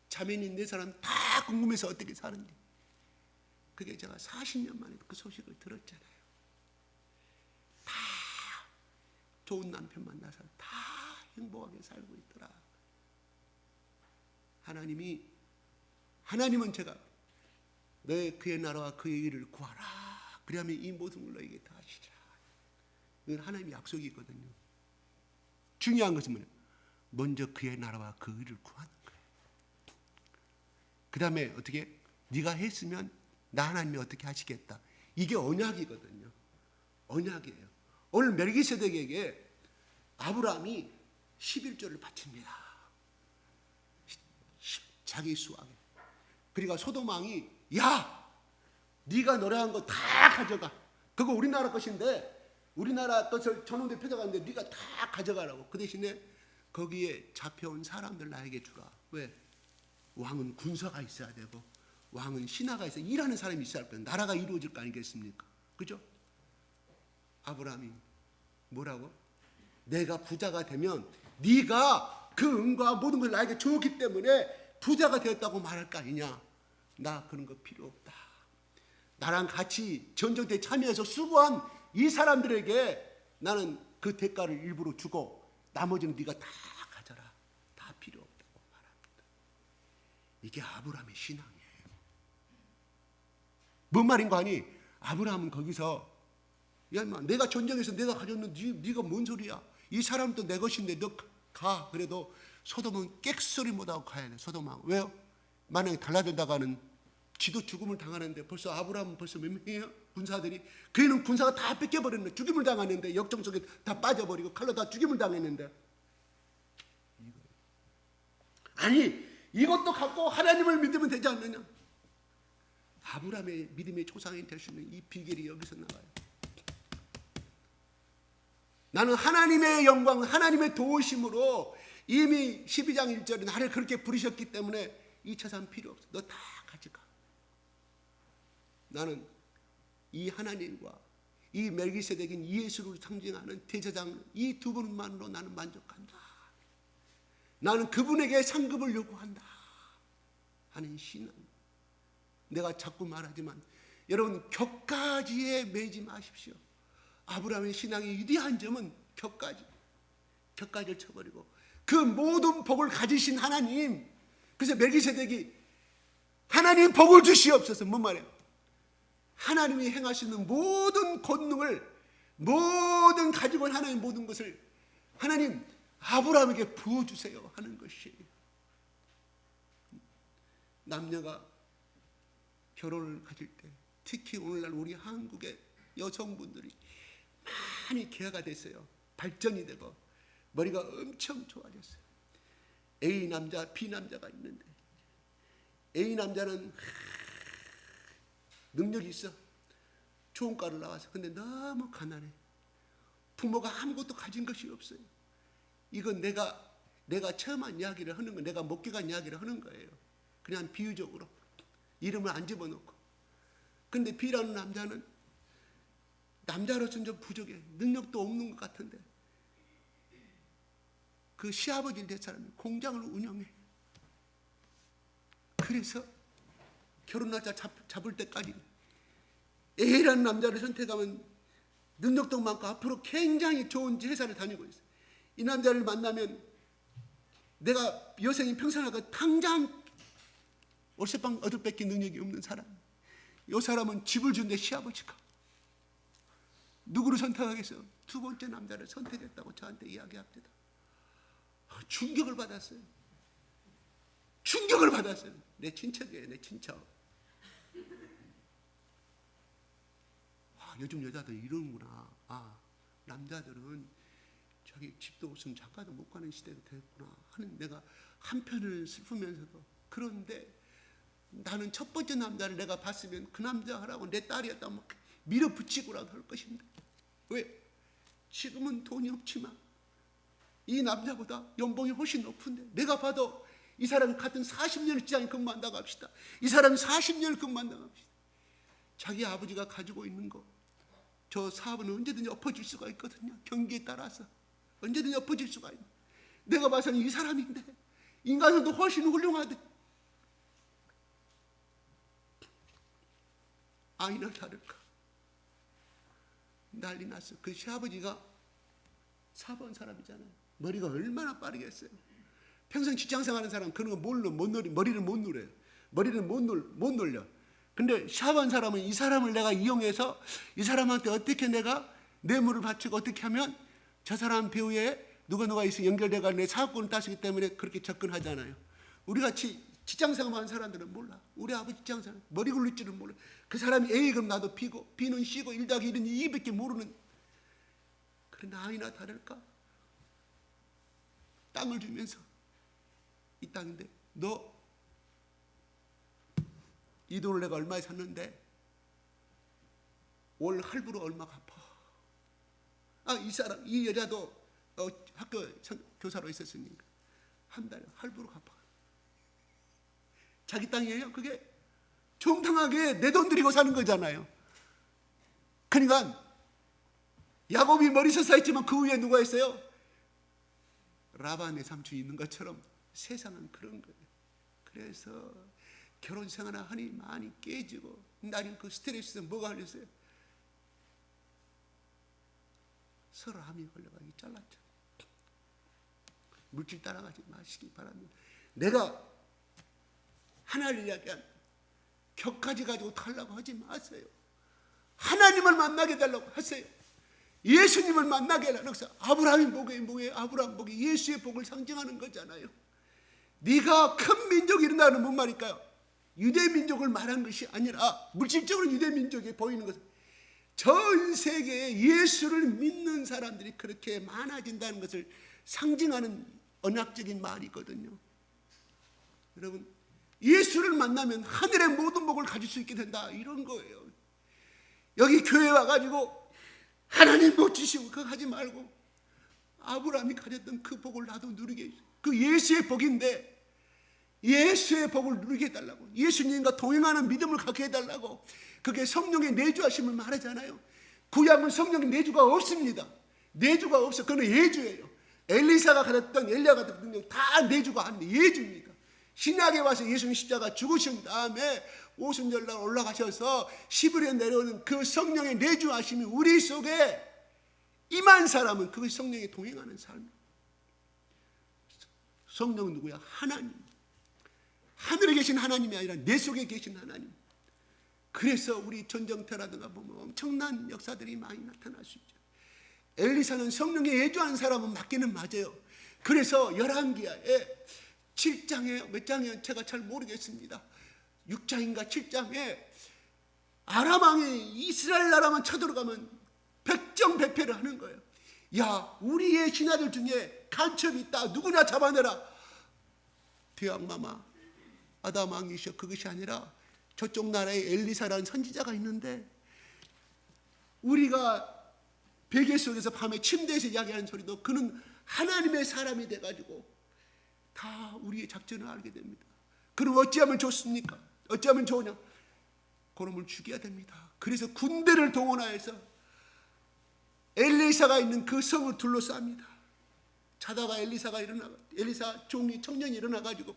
자매님 4사람 다 궁금해서 어떻게 사는지. 그게 제가 40년 만에 그 소식을 들었잖아요. 다 좋은 남편 만나서 다 행복하게 살고 있더라. 하나님은 제가 너의 그의 나라와 그의 일을 구하라. 그리하면 이 모든 걸 너에게 다 하시리라. 이건 하나님의 약속이 있거든요. 중요한 것은 뭐냐? 먼저 그의 나라와 그 일을 구하는 거예요. 그 다음에 어떻게? 네가 했으면 나 하나님이 어떻게 하시겠다. 이게 언약이거든요. 언약이에요. 오늘 멜기세덱에게 아브라함이 11조를 바칩니다. 자기 수확에. 그러니까 소돔 왕이 야, 네가 노래한 거 다 가져가. 그거 우리나라 것인데 우리나라 것을 전원대 펴져가는데 네가 다 가져가라고. 그 대신에 거기에 잡혀온 사람들 나에게 주라. 왜? 왕은 군사가 있어야 되고 왕은 신하가 있어야, 일하는 사람이 있어야 할 거예요. 나라가 이루어질 거 아니겠습니까? 그죠? 아브라함이 뭐라고? 내가 부자가 되면 네가 그 은과 모든 걸 나에게 줬기 때문에 부자가 되었다고 말할 거 아니냐. 나 그런 거 필요 없다. 나랑 같이 전쟁터에 참여해서 수고한 이 사람들에게 나는 그 대가를 일부러 주고 나머지는 네가 다 가져라. 다 필요 없다고 말합니다. 이게 아브라함의 신앙이에요. 뭔 말인 거 아니? 아브라함은 거기서 야 인마, 내가 전쟁에서 내가 가졌는데 네가 뭔 소리야? 이 사람도 내 것인데 너 가. 그래도 소돔은 객소리 못하고 가야 돼. 소돔은. 왜요? 만약에 달라들다가는 지도 죽음을 당하는데 벌써 아브라함은 벌써 몇 명이에요? 군사들이. 그이는 군사가 다 뺏겨버렸네. 죽임을 당하는데 역정 속에 다 빠져버리고 칼로 다 죽임을 당했는데. 아니 이것도 갖고 하나님을 믿으면 되지 않느냐? 아브라함의 믿음의 조상이 될 수 있는 이 비결이 여기서 나와요. 나는 하나님의 영광, 하나님의 도우심으로 이미 12장 1절에 나를 그렇게 부르셨기 때문에 이 재산 필요 없어. 너 다 가져가. 나는 이 하나님과 이 멜기세덱인 예수를 상징하는 대제사장 이 두 분만으로 나는 만족한다. 나는 그분에게 상급을 요구한다 하는 신앙. 내가 자꾸 말하지만 여러분 격가지에 매지 마십시오. 아브라함의 신앙의 위대한 점은 격가지를 쳐버리고 그 모든 복을 가지신 하나님. 그래서 멜기세덱이 하나님 복을 주시옵소서. 뭔 말이에요? 하나님이 행하시는 모든 권능을 모든 가지고 있는 하나님 모든 것을 하나님 아브라함에게 부어주세요 하는 것이에요. 남녀가 결혼을 가질 때 특히 오늘날 우리 한국의 여성분들이 많이 개화가 됐어요. 발전이 되고 머리가 엄청 좋아졌어요. A 남자, B 남자가 있는데 A 남자는 능력이 있어. 좋은 과를 나와서. 근데 너무 가난해. 부모가 아무것도 가진 것이 없어요. 이건 내가 체험한 이야기를 하는 거, 내가 목격한 이야기를 하는 거예요. 그냥 비유적으로 이름을 안 집어넣고. 근데 B라는 남자는 남자로서는 좀 부족해. 능력도 없는 것 같은데 그 시아버지 될 사람이 공장을 운영해. 그래서 결혼 날짜 잡을 때까지 A라는 남자를 선택하면 능력도 많고 앞으로 굉장히 좋은 회사를 다니고 있어. 이 남자를 만나면 내가 여생이 평생 하고 당장 월세방 얻을 뺏긴 능력이 없는 사람. 이 사람은 집을 준 내 시아버지가 누구를 선택하겠어요? 두 번째 남자를 선택했다고 저한테 이야기합니다. 충격을 받았어요. 충격을 받았어요. 내 친척이에요. 내 친척. 요즘 여자들 이러는구나. 남자들은 자기 집도 없으면 작가도 못 가는 시대가 됐구나 하는 내가 한편을 슬프면서도. 그런데 나는 첫 번째 남자를 내가 봤으면 그 남자라고 내 딸이었다면 밀어붙이고라도 할 것인데. 왜? 지금은 돈이 없지만 이 남자보다 연봉이 훨씬 높은데 내가 봐도 이 사람이 같은 40년을 직장에 근무한다고 합시다. 이 사람이 40년을 근무한다고 합시다. 자기 아버지가 가지고 있는 거, 저 사업은 언제든지 엎어질 수가 있거든요. 경기에 따라서 언제든지 엎어질 수가 있는. 내가 봐서는 이 사람인데 인간으로도 훨씬 훌륭하대. 아니나 다를까 난리 났어. 그 시아버지가 사번 사람이잖아요. 머리가 얼마나 빠르겠어요. 평생 직장생활하는 사람 그런 거 머리를 못 누려요. 머리를 못 놀려. 근데 샤브한 사람은 이 사람을 내가 이용해서 이 사람한테 어떻게 내가 뇌물을 바치고 어떻게 하면 저 사람 배후에 누가 있어 연결돼가 내 사업권을 따시기 때문에 그렇게 접근하잖아요. 우리같이 직장생활하는 사람들은 몰라. 우리 아버지 직장생활 머리 굴릴 줄은 몰라. 그 사람이 A 그럼 나도 B고 B는 C고 1+1은 2밖에 모르는. 그런데 아니나 다를까 땅을 주면서 이 땅인데 너 이 돈을 내가 얼마에 샀는데 월 할부로 얼마 갚아. 이 사람, 이 여자도 학교 교사로 있었으니까 한 달에 할부로 갚아. 자기 땅이에요. 그게 정당하게 내 돈 들이고 사는 거잖아요. 그러니까 야곱이 머리서 쌓였지만 그 위에 누가 있어요? 라반의 삼촌이 있는 것처럼 세상은 그런 거예요. 그래서 결혼 생활 하니 많이 깨지고 나는 그 스트레스에서 뭐가 걸렸어요? 서로 암이 걸려가지고 잘랐죠. 물질 따라가지 마시기 바랍니다. 내가 하나를 이야기한 격까지 가지고 달라고 하지 마세요. 하나님을 만나게 달라고 하세요. 예수님을 만나게 해달라고 해서 아브라함의 복이 뭐예요? 아브라함 복이 예수의 복을 상징하는 거잖아요. 네가 큰 민족이 일어나는 뭔 말일까요? 유대 민족을 말한 것이 아니라 물질적으로 유대 민족이 보이는 것은 전 세계에 예수를 믿는 사람들이 그렇게 많아진다는 것을 상징하는 언약적인 말이거든요. 여러분, 예수를 만나면 하늘의 모든 복을 가질 수 있게 된다, 이런 거예요. 여기 교회 와가지고 하나님 복 주시고 그거 하지 말고 아브라함이 가졌던 그 복을 나도 누리게 해주세요. 그 예수의 복인데 예수의 복을 누리게 해달라고, 예수님과 동행하는 믿음을 갖게 해달라고. 그게 성령의 내주하심을 말하잖아요. 구약은 성령의 내주가 없습니다. 내주가 없어. 그건 예주예요. 엘리사가 가졌던, 엘리야가 가졌던 능력 다 내주가 아닙니다. 예주입니다. 신약에 와서 예수님 십자가 죽으신 다음에 오순절날 올라가셔서 시부리에 내려오는 그 성령의 내주하심이 우리 속에 임한 사람은 그 성령에 동행하는 삶. 성령은 누구야? 하나님. 하늘에 계신 하나님이 아니라 내 속에 계신 하나님. 그래서 우리 전정태라든가 보면 엄청난 역사들이 많이 나타날 수 있죠. 엘리사는 성령에 예주한 사람은 맞기는 맞아요. 그래서 열왕기하에 7장에 몇 장이에요? 제가 잘 모르겠습니다. 6장인가 7장에 아람 왕이 이스라엘 나라만 쳐들어가면 백정백패를 하는 거예요. 야, 우리의 신하들 중에 간첩이 있다. 누구나 잡아내라. 대왕마마 아담 왕이셔. 그것이 아니라 저쪽 나라에 엘리사라는 선지자가 있는데 우리가 베개 속에서 밤에 침대에서 이야기하는 소리도 그는 하나님의 사람이 돼가지고 다 우리의 작전을 알게 됩니다. 그럼 어찌하면 좋습니까? 어찌하면 좋으냐? 그놈을 죽여야 됩니다. 그래서 군대를 동원하여서 엘리사가 있는 그 성을 둘러쌉니다. 자다가 엘리사 종이 청년이 일어나가지고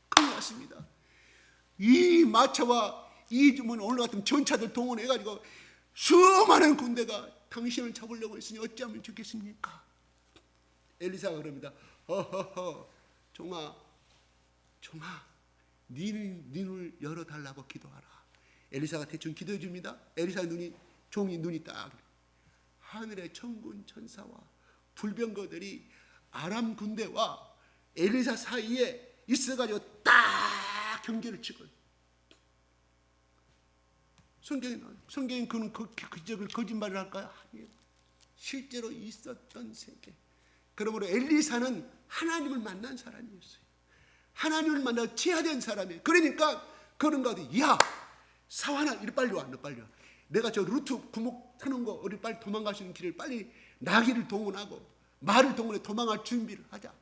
큰일 났습니다. 이 마차와 이 주문 오늘 같은 전차들 동원해가지고 수많은 군대가 당신을 잡으려고 했으니 어찌하면 좋겠습니까? 엘리사가 그럽니다. 허허허, 종아, 네 눈을 열어달라고 기도하라. 엘리사가 대충 기도해 줍니다. 엘리사 종이 눈이 딱 하늘의 천군 천사와 불병거들이 아람 군대와 엘리사 사이에 있어가지고 딱 경계를 치고요. 성경이 그는 그적을 거짓말을 할까요? 아니에요. 실제로 있었던 세계. 그러므로 엘리사는 하나님을 만난 사람이었어요. 하나님을 만나 제하된 사람이에요. 그러니까 그런 가운데 야, 사환아, 이리 빨리 와, 너 빨리 와. 내가 저 루트 구목 타는 거 우리 빨리 도망갈 수 있는 길을 빨리 나귀를 동원하고 말을 동원해 도망갈 준비를 하자.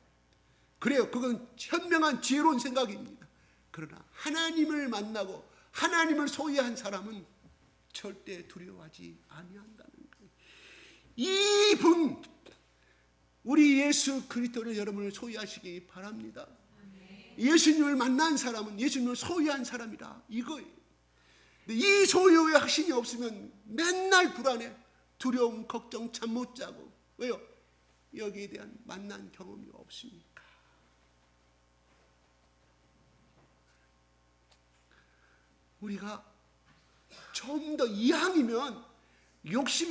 그래요. 그건 현명한 지혜로운 생각입니다. 그러나 하나님을 만나고 하나님을 소유한 사람은 절대 두려워하지 아니한다는 거예요. 이분 우리 예수 그리스도를 여러분을 소유하시기 바랍니다. 예수님을 만난 사람은 예수님을 소유한 사람이다, 이거예요. 이 소유의 확신이 없으면 맨날 불안해, 두려움, 걱정, 잠 못 자고. 왜요? 여기에 대한 만난 경험이 없으니까. 우리가 좀 더 이왕이면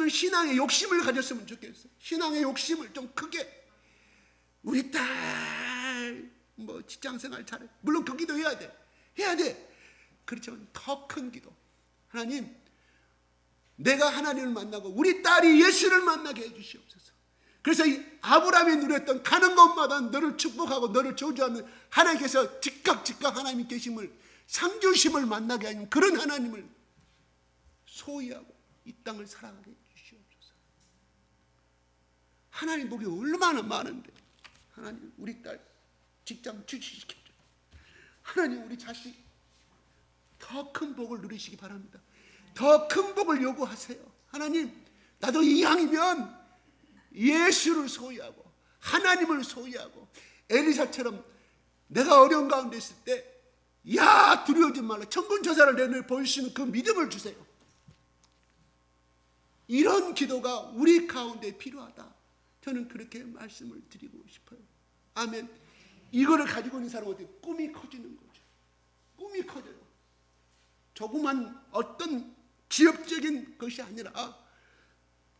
신앙의 욕심을 가졌으면 좋겠어요. 신앙의 욕심을 좀 크게. 우리 딸 직장생활 잘해. 물론 그 기도 해야 돼. 그렇지만 더 큰 기도. 하나님, 내가 하나님을 만나고 우리 딸이 예수를 만나게 해주시옵소서. 그래서 이 아브라함이 누렸던 가는 곳마다 너를 축복하고 너를 저주하는 하나님께서 즉각 하나님이 계심을 상주심을 만나게 하는 그런 하나님을 소유하고 이 땅을 살아가게 해주시옵소서. 하나님 복이 얼마나 많은데, 하나님 우리 딸 직장 취직시켜줘. 하나님 우리 자식 더 큰 복을 누리시기 바랍니다. 더 큰 복을 요구하세요. 하나님, 나도 이왕이면 예수를 소유하고 하나님을 소유하고 엘리사처럼 내가 어려운 가운데 있을 때 야 두려워하지 말라, 천군천사를 내내 보일 수 있는 그 믿음을 주세요. 이런 기도가 우리 가운데 필요하다. 저는 그렇게 말씀을 드리고 싶어요. 아멘. 이거를 가지고 있는 사람은 어떻게 꿈이 커지는 거죠. 꿈이 커져요. 조그만 어떤 지역적인 것이 아니라,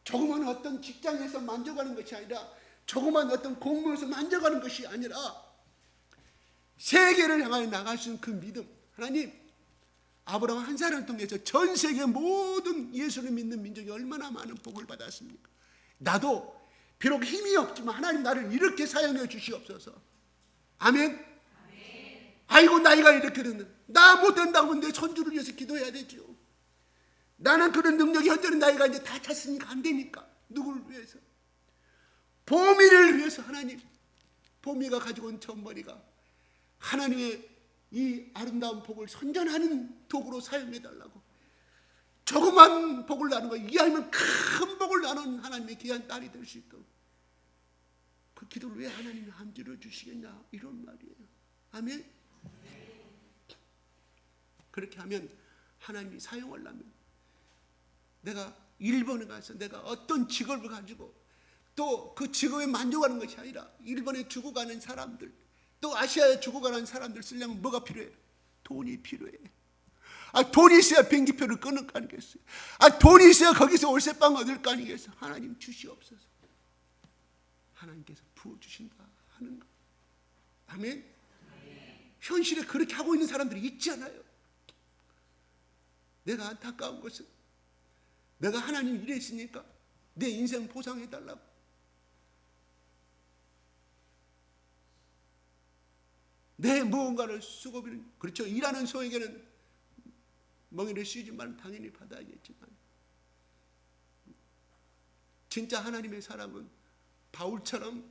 조그만 어떤 직장에서 만족하는 것이 아니라, 조그만 어떤 공무원에서 만족하는 것이 아니라 세계를 향하여 나갈 수 있는 그 믿음. 하나님, 아브라함 한 사람을 통해서 전 세계 모든 예수를 믿는 민족이 얼마나 많은 복을 받았습니까? 나도 비록 힘이 없지만 하나님 나를 이렇게 사용해 주시옵소서. 아멘. 아이고 나이가 이렇게 됐는데 나 못된다고 하면 내 손주를 위해서 기도해야 되죠. 나는 그런 능력이 현재는 나이가 이제 다 찼으니까 안 되니까 누구를 위해서? 보미를 위해서. 하나님, 보미가 가지고 온 전머리가 하나님의 이 아름다운 복을 선전하는 도구로 사용해달라고. 조그만 복을 나눈 거 이해하면 큰 복을 나눈 하나님의 귀한 딸이 될 수 있도록 그 기도를 왜 하나님이 안 들어주시겠냐, 이런 말이에요. 아멘. 그렇게 하면 하나님이 사용하려면 내가 일본에 가서 내가 어떤 직업을 가지고 또 그 직업에 만족하는 것이 아니라 일본에 죽어가는 사람들, 또 아시아에 죽어가는 사람들 쓰려면 뭐가 필요해? 돈이 필요해. 돈이 있어야 비행기표를 끊을 거 아니겠어요? 돈이 있어야 거기서 월세방 얻을 거 아니겠어요? 하나님 주시옵소서. 하나님께서 부어주신다 하는 거. 아멘. 현실에 그렇게 하고 있는 사람들이 있지 않아요? 내가 안타까운 것은 내가 하나님 일에 있으니까 내 인생 보상해달라고. 내 무언가를 수고비는, 그렇죠, 일하는 소에게는 멍에를 씌우지만 당연히 받아야겠지만, 진짜 하나님의 사람은 바울처럼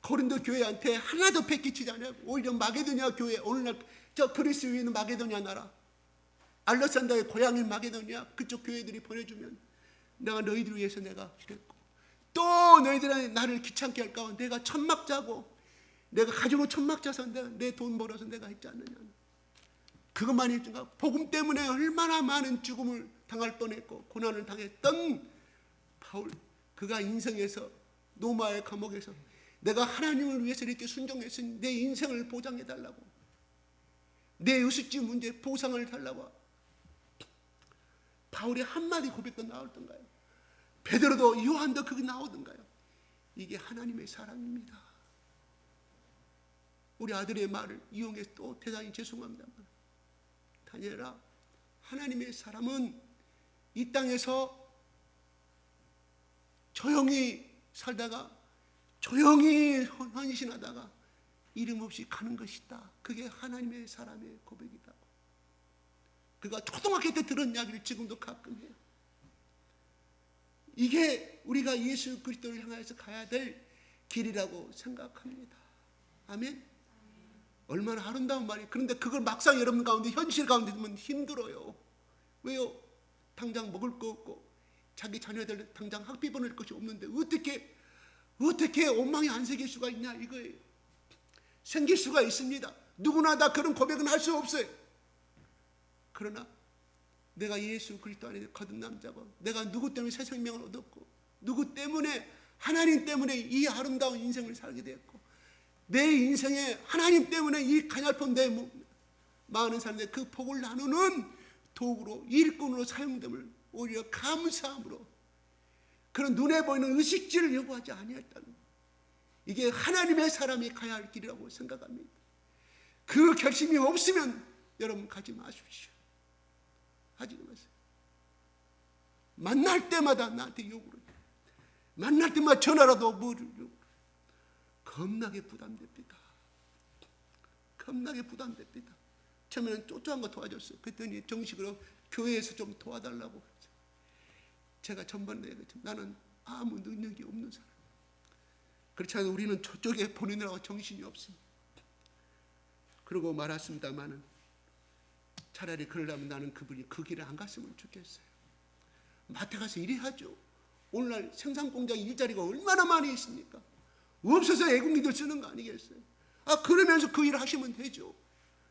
고린도 교회한테 하나도 패기치지 않아요. 오히려 마게도냐 교회, 오늘날 저 그리스 위에 있는 마게도냐 나라, 알렉산더의 고향인 마게도냐 그쪽 교회들이 보내주면 내가 너희들 위해서 내가 이랬고, 또 너희들이 나를 귀찮게 할까 봐 내가 천막 자고 내가 가지고 천막 자서 내 돈 벌어서 내가 했지 않느냐. 그것만이 있던가? 복음 때문에 얼마나 많은 죽음을 당할 뻔했고 고난을 당했던 바울, 그가 인생에서 로마의 감옥에서 내가 하나님을 위해서 이렇게 순종했으니 내 인생을 보장해달라고, 내 의식주 문제 보상을 달라고 바울의 한마디 고백도 나오던가요? 베드로도 요한도 그게 나오던가요? 이게 하나님의 사랑입니다. 우리 아들의 말을 이용해서 또 대단히 죄송합니다만, 다니엘아, 하나님의 사람은 이 땅에서 조용히 살다가 조용히 헌신하다가 이름 없이 가는 것이다. 그게 하나님의 사람의 고백이다. 그가 초등학교 때 들은 이야기를 지금도 가끔 해요. 이게 우리가 예수 그리스도를 향해서 가야 될 길이라고 생각합니다. 아멘. 얼마나 아름다운 말이에요. 그런데 그걸 막상 여러분 가운데, 현실 가운데 두면 힘들어요. 왜요? 당장 먹을 거 없고 자기 자녀들 당장 학비 보낼 것이 없는데 어떻게 엉망이 안 생길 수가 있냐 이거예요. 생길 수가 있습니다. 누구나 다 그런 고백은 할 수 없어요. 그러나 내가 예수 그리스도 안에 거듭난 남자고, 내가 누구 때문에 새 생명을 얻었고, 누구 때문에, 하나님 때문에 이 아름다운 인생을 살게 되었고, 내 인생에 하나님 때문에 이 가냘픈 내 많은 사람들의 그 복을 나누는 도구로, 일꾼으로 사용됨을 오히려 감사함으로, 그런 눈에 보이는 의식지를 요구하지 아니했다는, 이게 하나님의 사람이 가야 할 길이라고 생각합니다. 그 결심이 없으면 여러분 가지 마십시오. 하지 마세요. 만날 때마다 나한테 욕을 해요. 만날 때마다 전화라도 뭐를 욕을 해요. 겁나게 부담됩니다. 겁나게 부담됩니다. 처음에는 쪼쪼한 거 도와줬어요. 그랬더니 정식으로 교회에서 좀 도와달라고. 제가 전번에 나는 아무 능력이 없는 사람. 그렇지 않아도 우리는 저쪽에 보내느라고 정신이 없습니다. 그러고 말았습니다마는 차라리 그러려면 나는 그분이 그 길을 안 갔으면 좋겠어요. 마트 가서 일해야죠. 오늘날 생산공장 일자리가 얼마나 많이 있습니까? 없어서 애국민들 쓰는 거 아니겠어요? 그러면서 그 일을 하시면 되죠.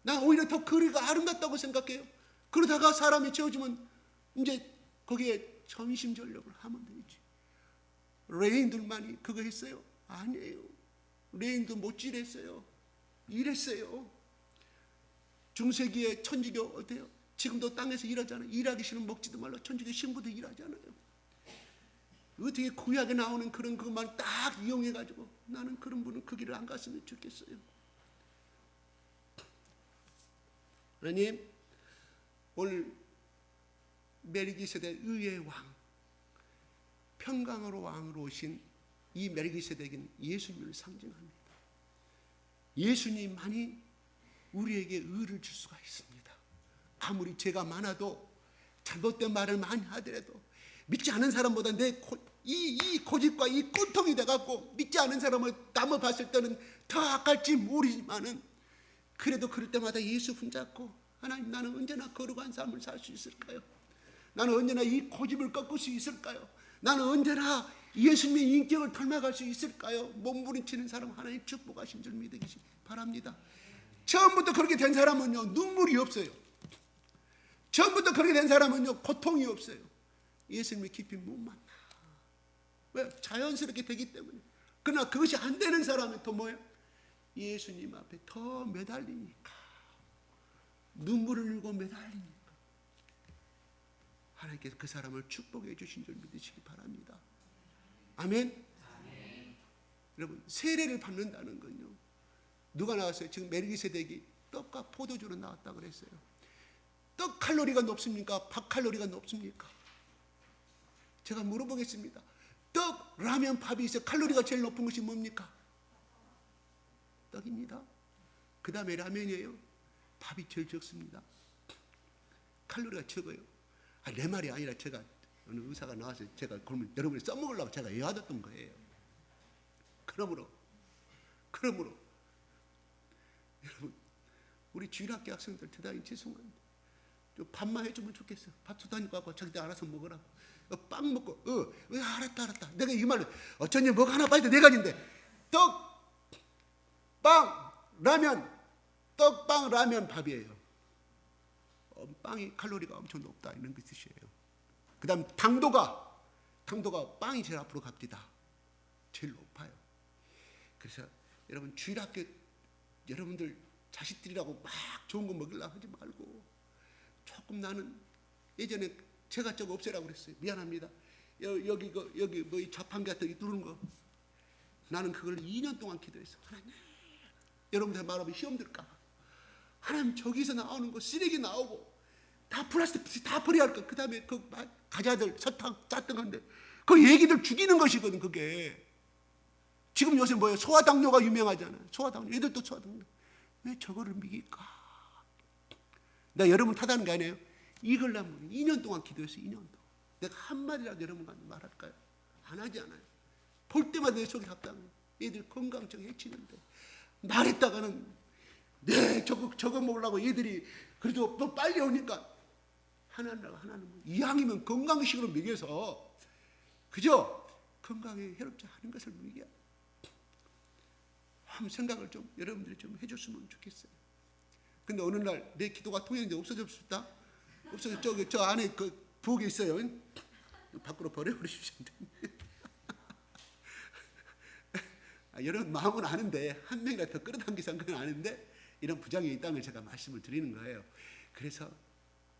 난 오히려 더 거리가 아름답다고 생각해요. 그러다가 사람이 채워지면 이제 거기에 전심전력을 하면 되지. 레인들만이 그거 했어요? 아니에요. 레인도 못질했어요. 일했어요. 중세기에 천주교 어때요? 지금도 땅에서 일하잖아요. 일하기 싫으면 먹지도 말라. 천주교 신부도 일하잖아요. 어떻게 구약에 나오는 그런 그것만 딱 이용해가지고 나는 그런 분은 그 길을 안 갔으면 좋겠어요. 하나님, 오늘 멜기세덱 의의 왕, 평강으로 왕으로 오신 이 멜기세덱은 예수님을 상징합니다. 예수님만이 우리에게 의를 줄 수가 있습니다. 아무리 죄가 많아도 잘못된 말을 많이 하더라도 믿지 않은 사람보다 이 고집과 이 꼴통이 돼갖고 믿지 않은 사람을 남을 봤을 때는 더 악할지 모르지만은 그래도 그럴 때마다 예수 붙잡고 하나님, 나는 언제나 거룩한 삶을 살 수 있을까요? 나는 언제나 이 고집을 꺾을 수 있을까요? 나는 언제나 예수님의 인격을 닮아갈 수 있을까요? 몸부림치는 사람 하나님 축복하신 줄 믿으시기 바랍니다. 처음부터 그렇게 된 사람은요, 눈물이 없어요. 처음부터 그렇게 된 사람은요, 고통이 없어요. 예수님의 깊이 못 만나. 왜? 자연스럽게 되기 때문에. 그러나 그것이 안 되는 사람은 또 뭐예요? 예수님 앞에 더 매달리니까, 눈물을 흘리고 매달리니까 하나님께서 그 사람을 축복해 주신 줄 믿으시기 바랍니다. 아멘. 여러분, 세례를 받는다는 건요, 누가 나왔어요? 지금 멜기세덱이 떡과 포도주로 나왔다 그랬어요. 떡 칼로리가 높습니까? 밥 칼로리가 높습니까? 제가 물어보겠습니다. 떡, 라면, 밥이 있어요. 칼로리가 제일 높은 것이 뭡니까? 떡입니다. 그 다음에 라면이에요. 밥이 제일 적습니다. 칼로리가 적어요. 내 말이 아니라 제가 어느 의사가 나와서 제가 그러면 여러분이 써먹으려고 제가 외워뒀던 거예요. 그러므로 여러분, 우리 주일학교 학생들 대단히 죄송합니다. 좀 밥만 해주면 좋겠어. 밥 주다니까 하고 자기들 알아서 먹으라고. 빵 먹고 알았다. 내가 이 말로 어쩐지 뭐가 하나 빠져도 네 가지인데 떡, 빵, 라면, 떡, 빵, 라면, 밥이에요. 빵이 칼로리가 엄청 높다 이런 그 뜻이에요. 그 다음 당도가 빵이 제일 앞으로 갑니다. 제일 높아요. 그래서 여러분, 주일학교 여러분들 자식들이라고 막 좋은 거 먹으려고 하지 말고 조금, 나는 예전에 제가 저거 없애라고 그랬어요. 미안합니다. 여기 뭐 이 자판기 같은 거 누르는 거, 나는 그걸 2년 동안 기도했어. 하나님, 여러분들 말하면 시험 들까 봐. 하나님, 저기서 나오는 거 쓰레기 나오고 다 플라스틱 다 버려야 할 거. 그 다음에 그 과자들 설탕 짰던 건데 그 얘기들 죽이는 것이거든. 그게 지금 요새 뭐예요? 소화당뇨가 유명하잖아요. 소화당뇨, 애들도 소화당뇨. 왜 저거를 먹일까? 나 여러분 탓하는 게 아니에요. 이걸라면 2년 동안 기도했어요. 2년 동안. 내가 한마디라도 여러분한테 말할까요? 안 하지 않아요. 볼 때마다 내 속이 답답해요. 애들 건강증 해치는데 말했다가는 저거 먹으려고 얘들이 그래도 또 빨리 오니까 하나는 이왕이면 건강식으로 먹여서, 그죠? 건강에 해롭지 않은 것을 먹여. 한번 생각을 좀 여러분들이 좀 해줬으면 좋겠어요. 근데 어느 날 내 기도가 통했는데 없어졌습니다. 없어져. 저 안에 그 부엌에 있어요. 밖으로 버려버리십시오. 여러분 마음은 아는데, 한 명이라도 더 끌어당기서 한 건 아는데 이런 부작용이 있다면 제가 말씀을 드리는 거예요. 그래서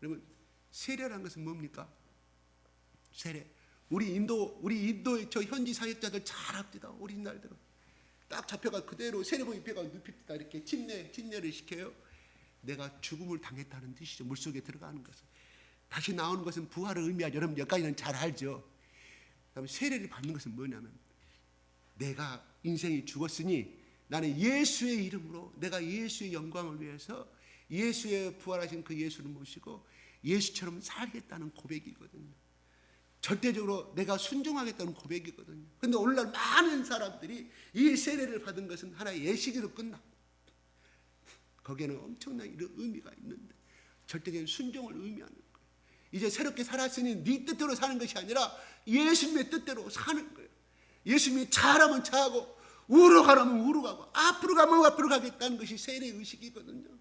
여러분, 세례라는 것은 뭡니까? 세례. 우리 인도의 저 현지 사역자들 잘 합디다. 오리지널대로 딱 잡혀가 그대로 세례복 입혀가 눕힙니다. 이렇게 침례를 시켜요. 내가 죽음을 당했다는 뜻이죠. 물속에 들어가는 것은. 다시 나오는 것은 부활을 의미하죠. 여러분 여기까지는 잘 알죠. 그다음에 세례를 받는 것은 뭐냐면, 내가 인생이 죽었으니 나는 예수의 이름으로 내가 예수의 영광을 위해서 예수의 부활하신 그 예수를 모시고 예수처럼 살겠다는 고백이거든요. 절대적으로 내가 순종하겠다는 고백이거든요. 그런데 오늘날 많은 사람들이 이 세례를 받은 것은 하나의 예식으로 끝나. 거기에는 엄청난 이런 의미가 있는데 절대적인 순종을 의미하는 거예요. 이제 새롭게 살았으니 네 뜻대로 사는 것이 아니라 예수님의 뜻대로 사는 거예요. 예수님이 잘하면 잘하고 우로 가라면 우로 가고 앞으로 가면 앞으로 가겠다는 것이 세례 의식이거든요.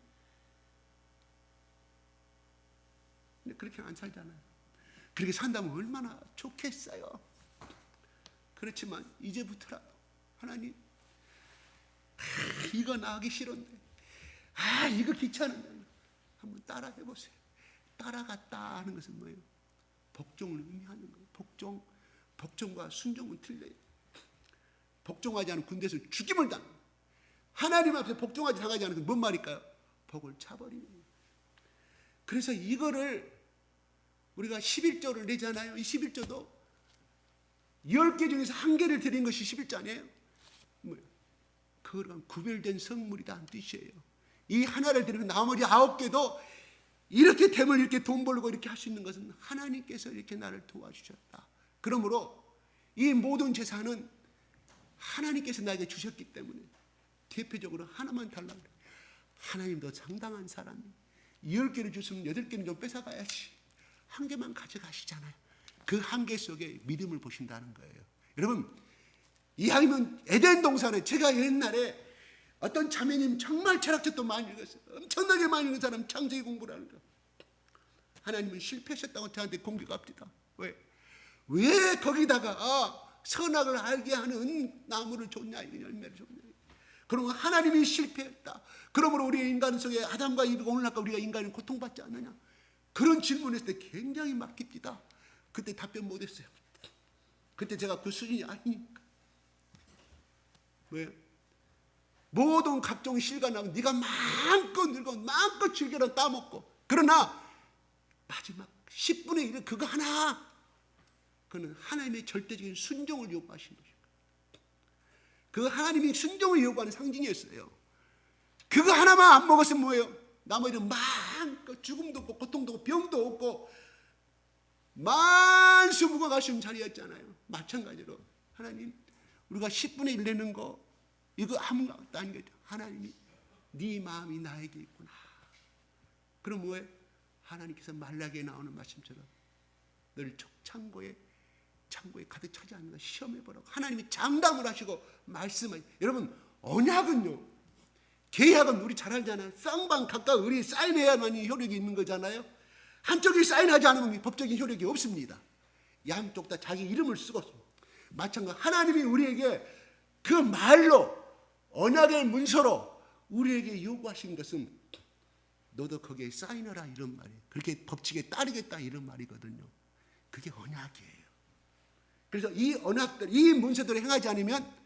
근데 그렇게 안 살잖아요. 그렇게 산다면 얼마나 좋겠어요. 그렇지만 이제부터라도 하나님, 이거 나가기 싫은데, 이거 귀찮은데 한번 따라 해보세요. 따라갔다 하는 것은 뭐예요? 복종을 의미하는 거예요. 복종과 순종은 틀려요. 복종하지 않은 군대에서 죽임을 당. 하나님 앞에서 복종하지 당하지 않은 건 뭔 말일까요? 복을 차버리는 거예요. 그래서 이거를 우리가 11조를 내잖아요. 이 11조도 10개 중에서 한 개를 드린 것이 11조 아니에요? 뭐예요? 그건 구별된 성물이라는 뜻이에요. 이 하나를 드리고 나머지 9개도 이렇게 됨을 이렇게 돈 벌고 이렇게 할 수 있는 것은 하나님께서 이렇게 나를 도와주셨다. 그러므로 이 모든 재산은 하나님께서 나에게 주셨기 때문에 대표적으로 하나만 달라고 그래요. 하나님도 상당한 사람이 10개를 줬으면 8개는 좀 뺏어가야지. 한 개만 가져가시잖아요. 그 한 개 속에 믿음을 보신다는 거예요. 여러분, 이왕이면 에덴 동산에 제가 옛날에 어떤 자매님 정말 철학책도 많이 읽었어요. 엄청나게 많이 읽은 사람 창세기 공부를 하는 거예요. 하나님은 실패하셨다고 저한테 공개가 합니다. 왜 거기다가 선악을 알게 하는 나무를 줬냐, 열매를 줬냐. 그러면 하나님이 실패했다. 그러므로 우리의 인간 속에 아담과 이브가 오늘날까 우리가 인간은 고통받지 않느냐. 그런 질문했을 때 굉장히 막힙니다. 그때 답변 못했어요. 그때 제가 그 수준이 아니니까. 왜? 모든 각종 실과나고 네가 마음껏 늙어 마음껏 즐겨라 따먹고, 그러나 마지막 10분의 1은 그거 하나, 그는 하나님의 절대적인 순종을 요구하신 것입니다. 그 하나님이 순종을 요구하는 상징이었어요. 그거 하나만 안 먹었으면 뭐예요? 나머지는 마음껏 죽음도 없고 고통도 없고 병도 없고 만수무강할 수 있는 자리였잖아요. 마찬가지로 하나님, 우리가 10분의 1 내는 거 이거 아무것도 아닌 거죠. 하나님이 네 마음이 나에게 있구나. 그럼 왜? 하나님께서 말라기에 나오는 말씀처럼 너를 창고에 가득 차지 않는가 시험해보라고 하나님이 장담을 하시고 말씀하시. 여러분, 언약은요, 계약은 우리 잘 알잖아요. 쌍방 각각 우리 사인해야만 효력이 있는 거잖아요. 한쪽이 사인하지 않으면 법적인 효력이 없습니다. 양쪽 다 자기 이름을 쓰고. 마찬가지로 하나님이 우리에게 그 말로 언약의 문서로 우리에게 요구하신 것은 너도 거기에 사인하라 이런 말이에요. 그렇게 법칙에 따르겠다 이런 말이거든요. 그게 언약이에요. 그래서 이 언약들, 이 문서들을 행하지 않으면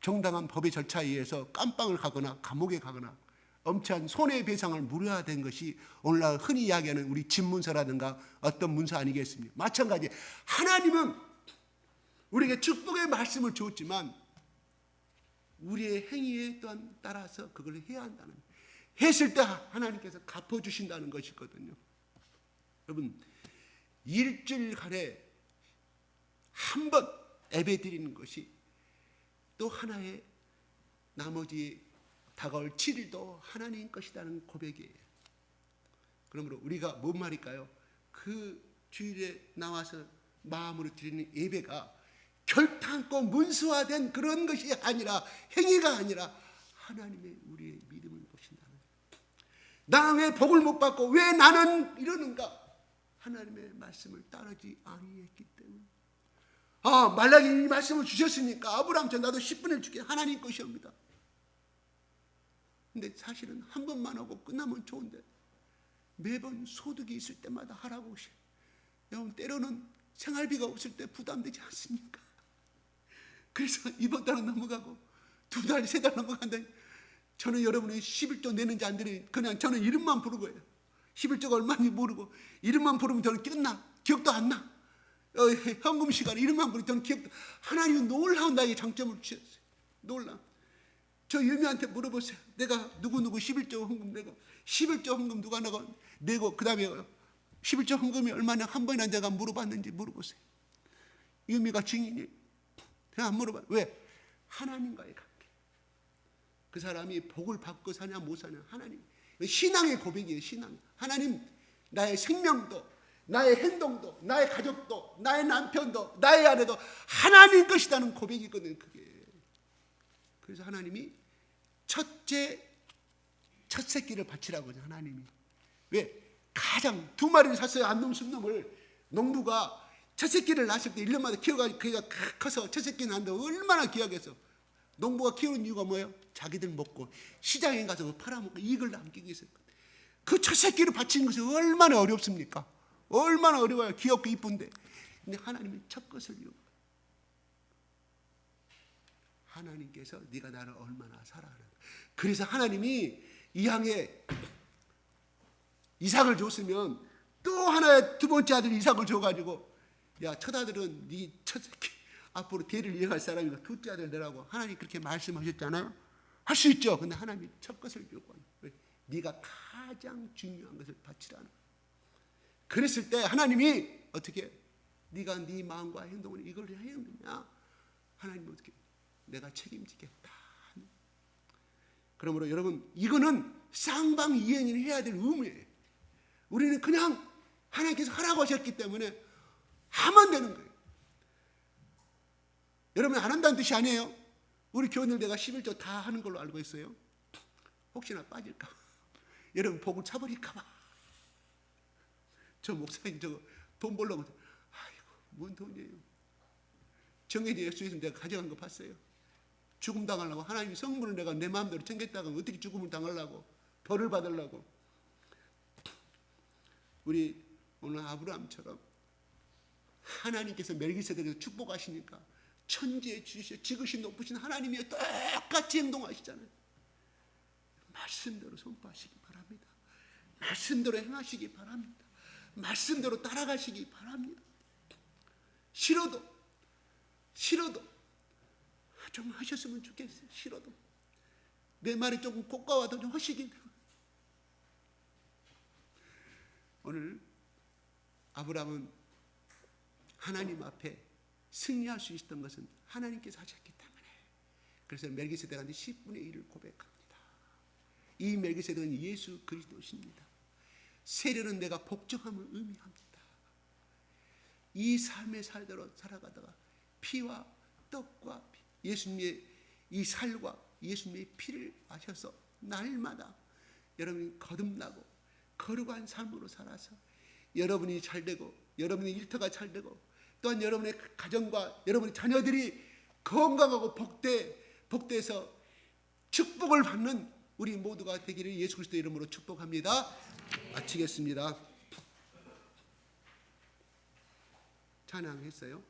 정당한 법의 절차에 의해서 깜빵을 가거나 감옥에 가거나 엄청난 손해배상을 물어야 된 것이 오늘날 흔히 이야기하는 우리 집문서라든가 어떤 문서 아니겠습니까? 마찬가지, 하나님은 우리에게 축복의 말씀을 주었지만 우리의 행위에 또한 따라서 그걸 해야 한다는, 했을 때 하나님께서 갚아주신다는 것이거든요. 여러분, 일주일간에 한 번 예배 드리는 것이 또 하나의 나머지 다가올 7일도 하나님 것이라는 고백이에요. 그러므로 우리가 뭔 말일까요? 그 주일에 나와서 마음으로 드리는 예배가 결탄코 문서화된 그런 것이 아니라, 행위가 아니라 하나님의 우리의 믿음을 보신다는 거예요. 나는 왜 복을 못 받고 왜 나는 이러는가? 하나님의 말씀을 따르지 아니했기 때문에. 말라기 이 말씀을 주셨으니까 아브라함처럼 나도 10분의 1 줄게. 하나님 것이옵니다. 근데 사실은 한 번만 하고 끝나면 좋은데 매번 소득이 있을 때마다 하라고 하셔요. 여러분, 때로는 생활비가 없을 때 부담되지 않습니까? 그래서 이번 달은 넘어가고 2달, 3달 넘어간다. 저는 여러분이 11조 내는지 안 내는지 그냥 저는 이름만 부르고 해요. 11조가 얼마인지 모르고 이름만 부르면 저는 끝나. 기억도 안 나. 현금 시간 이름만 부르면 저는 기억도. 하나님은 놀라운 나에게 장점을 주셨어요. 놀라. 저 유미한테 물어보세요. 내가 누구누구 11조 헌금 내고 11조 헌금 누가 내고 그 다음에 11조 헌금이 얼마나 한 번이나 내가 물어봤는지 물어보세요. 유미가 증인이 그냥 안 물어봐요. 왜? 하나님과의 관계. 그 사람이 복을 받고 사냐 못 사냐 하나님. 신앙의 고백이에요. 신앙. 하나님 나의 생명도 나의 행동도 나의 가족도 나의 남편도 나의 아내도 하나님 것이라는 고백이거든요. 그게. 그래서 하나님이 첫 새끼를 바치라고 하나님이. 왜? 가장 두 마리를 샀어요. 암놈 순놈을. 농부가 첫 새끼를 낳았을 때 1년마다 키워가지고 그가 커서 첫 새끼 낳는데 얼마나 귀하겠어. 농부가 키우는 이유가 뭐예요? 자기들 먹고 시장에 가서 팔아먹고 이익을 남기기 위해서. 그 첫 새끼를 바치는 것이 얼마나 어렵습니까? 얼마나 어려워요. 귀엽고 이쁜데. 근데 하나님이 첫 것을 요구해요. 하나님께서 네가 나를 얼마나 사랑하는가. 그래서 하나님이 이 향에 이삭을 줬으면 또 하나의 두 번째 아들 이삭을 줘가지고 야, 첫 아들은 네 첫 새끼 앞으로 대를 이어갈 사람이고 둘째 아들 내라고 하나님 그렇게 말씀하셨잖아요. 할 수 있죠. 근데 하나님이 첫 것을 요구하는 거예요. 네가 가장 중요한 것을 바치라는. 그랬을 때 하나님이 어떻게 네가 네 마음과 행동을 이걸 해야 하나님은 어떻게 내가 책임지겠다. 그러므로 여러분 이거는 쌍방이행을 해야 될 의무예요. 우리는 그냥 하나님께서 하라고 하셨기 때문에 하면 되는 거예요. 여러분 안 한다는 뜻이 아니에요. 우리 교인들 내가 11조 다 하는 걸로 알고 있어요. 혹시나 빠질까 봐. 여러분 복을 차버릴까 봐. 저 목사님 저거 돈 벌려고. 아이고 뭔 돈이에요. 정해진 예수에서 내가 가져간 거 봤어요. 죽음 당하려고. 하나님 성분을 내가 내 마음대로 챙겼다가 어떻게 죽음을 당하려고. 벌을 받으려고. 우리 오늘 아브라함처럼 하나님께서 멜기세덱에서 축복하시니까 천지에 주시어 지극히 높으신 하나님이 똑같이 행동하시잖아요. 말씀대로 선포하시기 바랍니다. 말씀대로 행하시기 바랍니다. 말씀대로 따라가시기 바랍니다. 싫어도 좀 하셨으면 좋겠어요. 싫어도 내 말이 조금 고가와도 좀 하시기. 오늘 아브라함은 하나님 앞에 승리할 수 있었던 것은 하나님께서 하셨기 때문에. 그래서 멜기세덱한테 10분의 1을 고백합니다. 이 멜기세덱은 예수 그리스도십니다. 세례는 내가 복종함을 의미합니다. 이 삶의 살대로 살아가다가 피와 떡과 예수님의 이 살과 예수님의 피를 마셔서 날마다 여러분이 거듭나고 거룩한 삶으로 살아서 여러분이 잘되고 여러분의 일터가 잘되고 또한 여러분의 가정과 여러분의 자녀들이 건강하고 복되어서 축복을 받는 우리 모두가 되기를 예수 그리스도 이름으로 축복합니다. 마치겠습니다. 찬양했어요.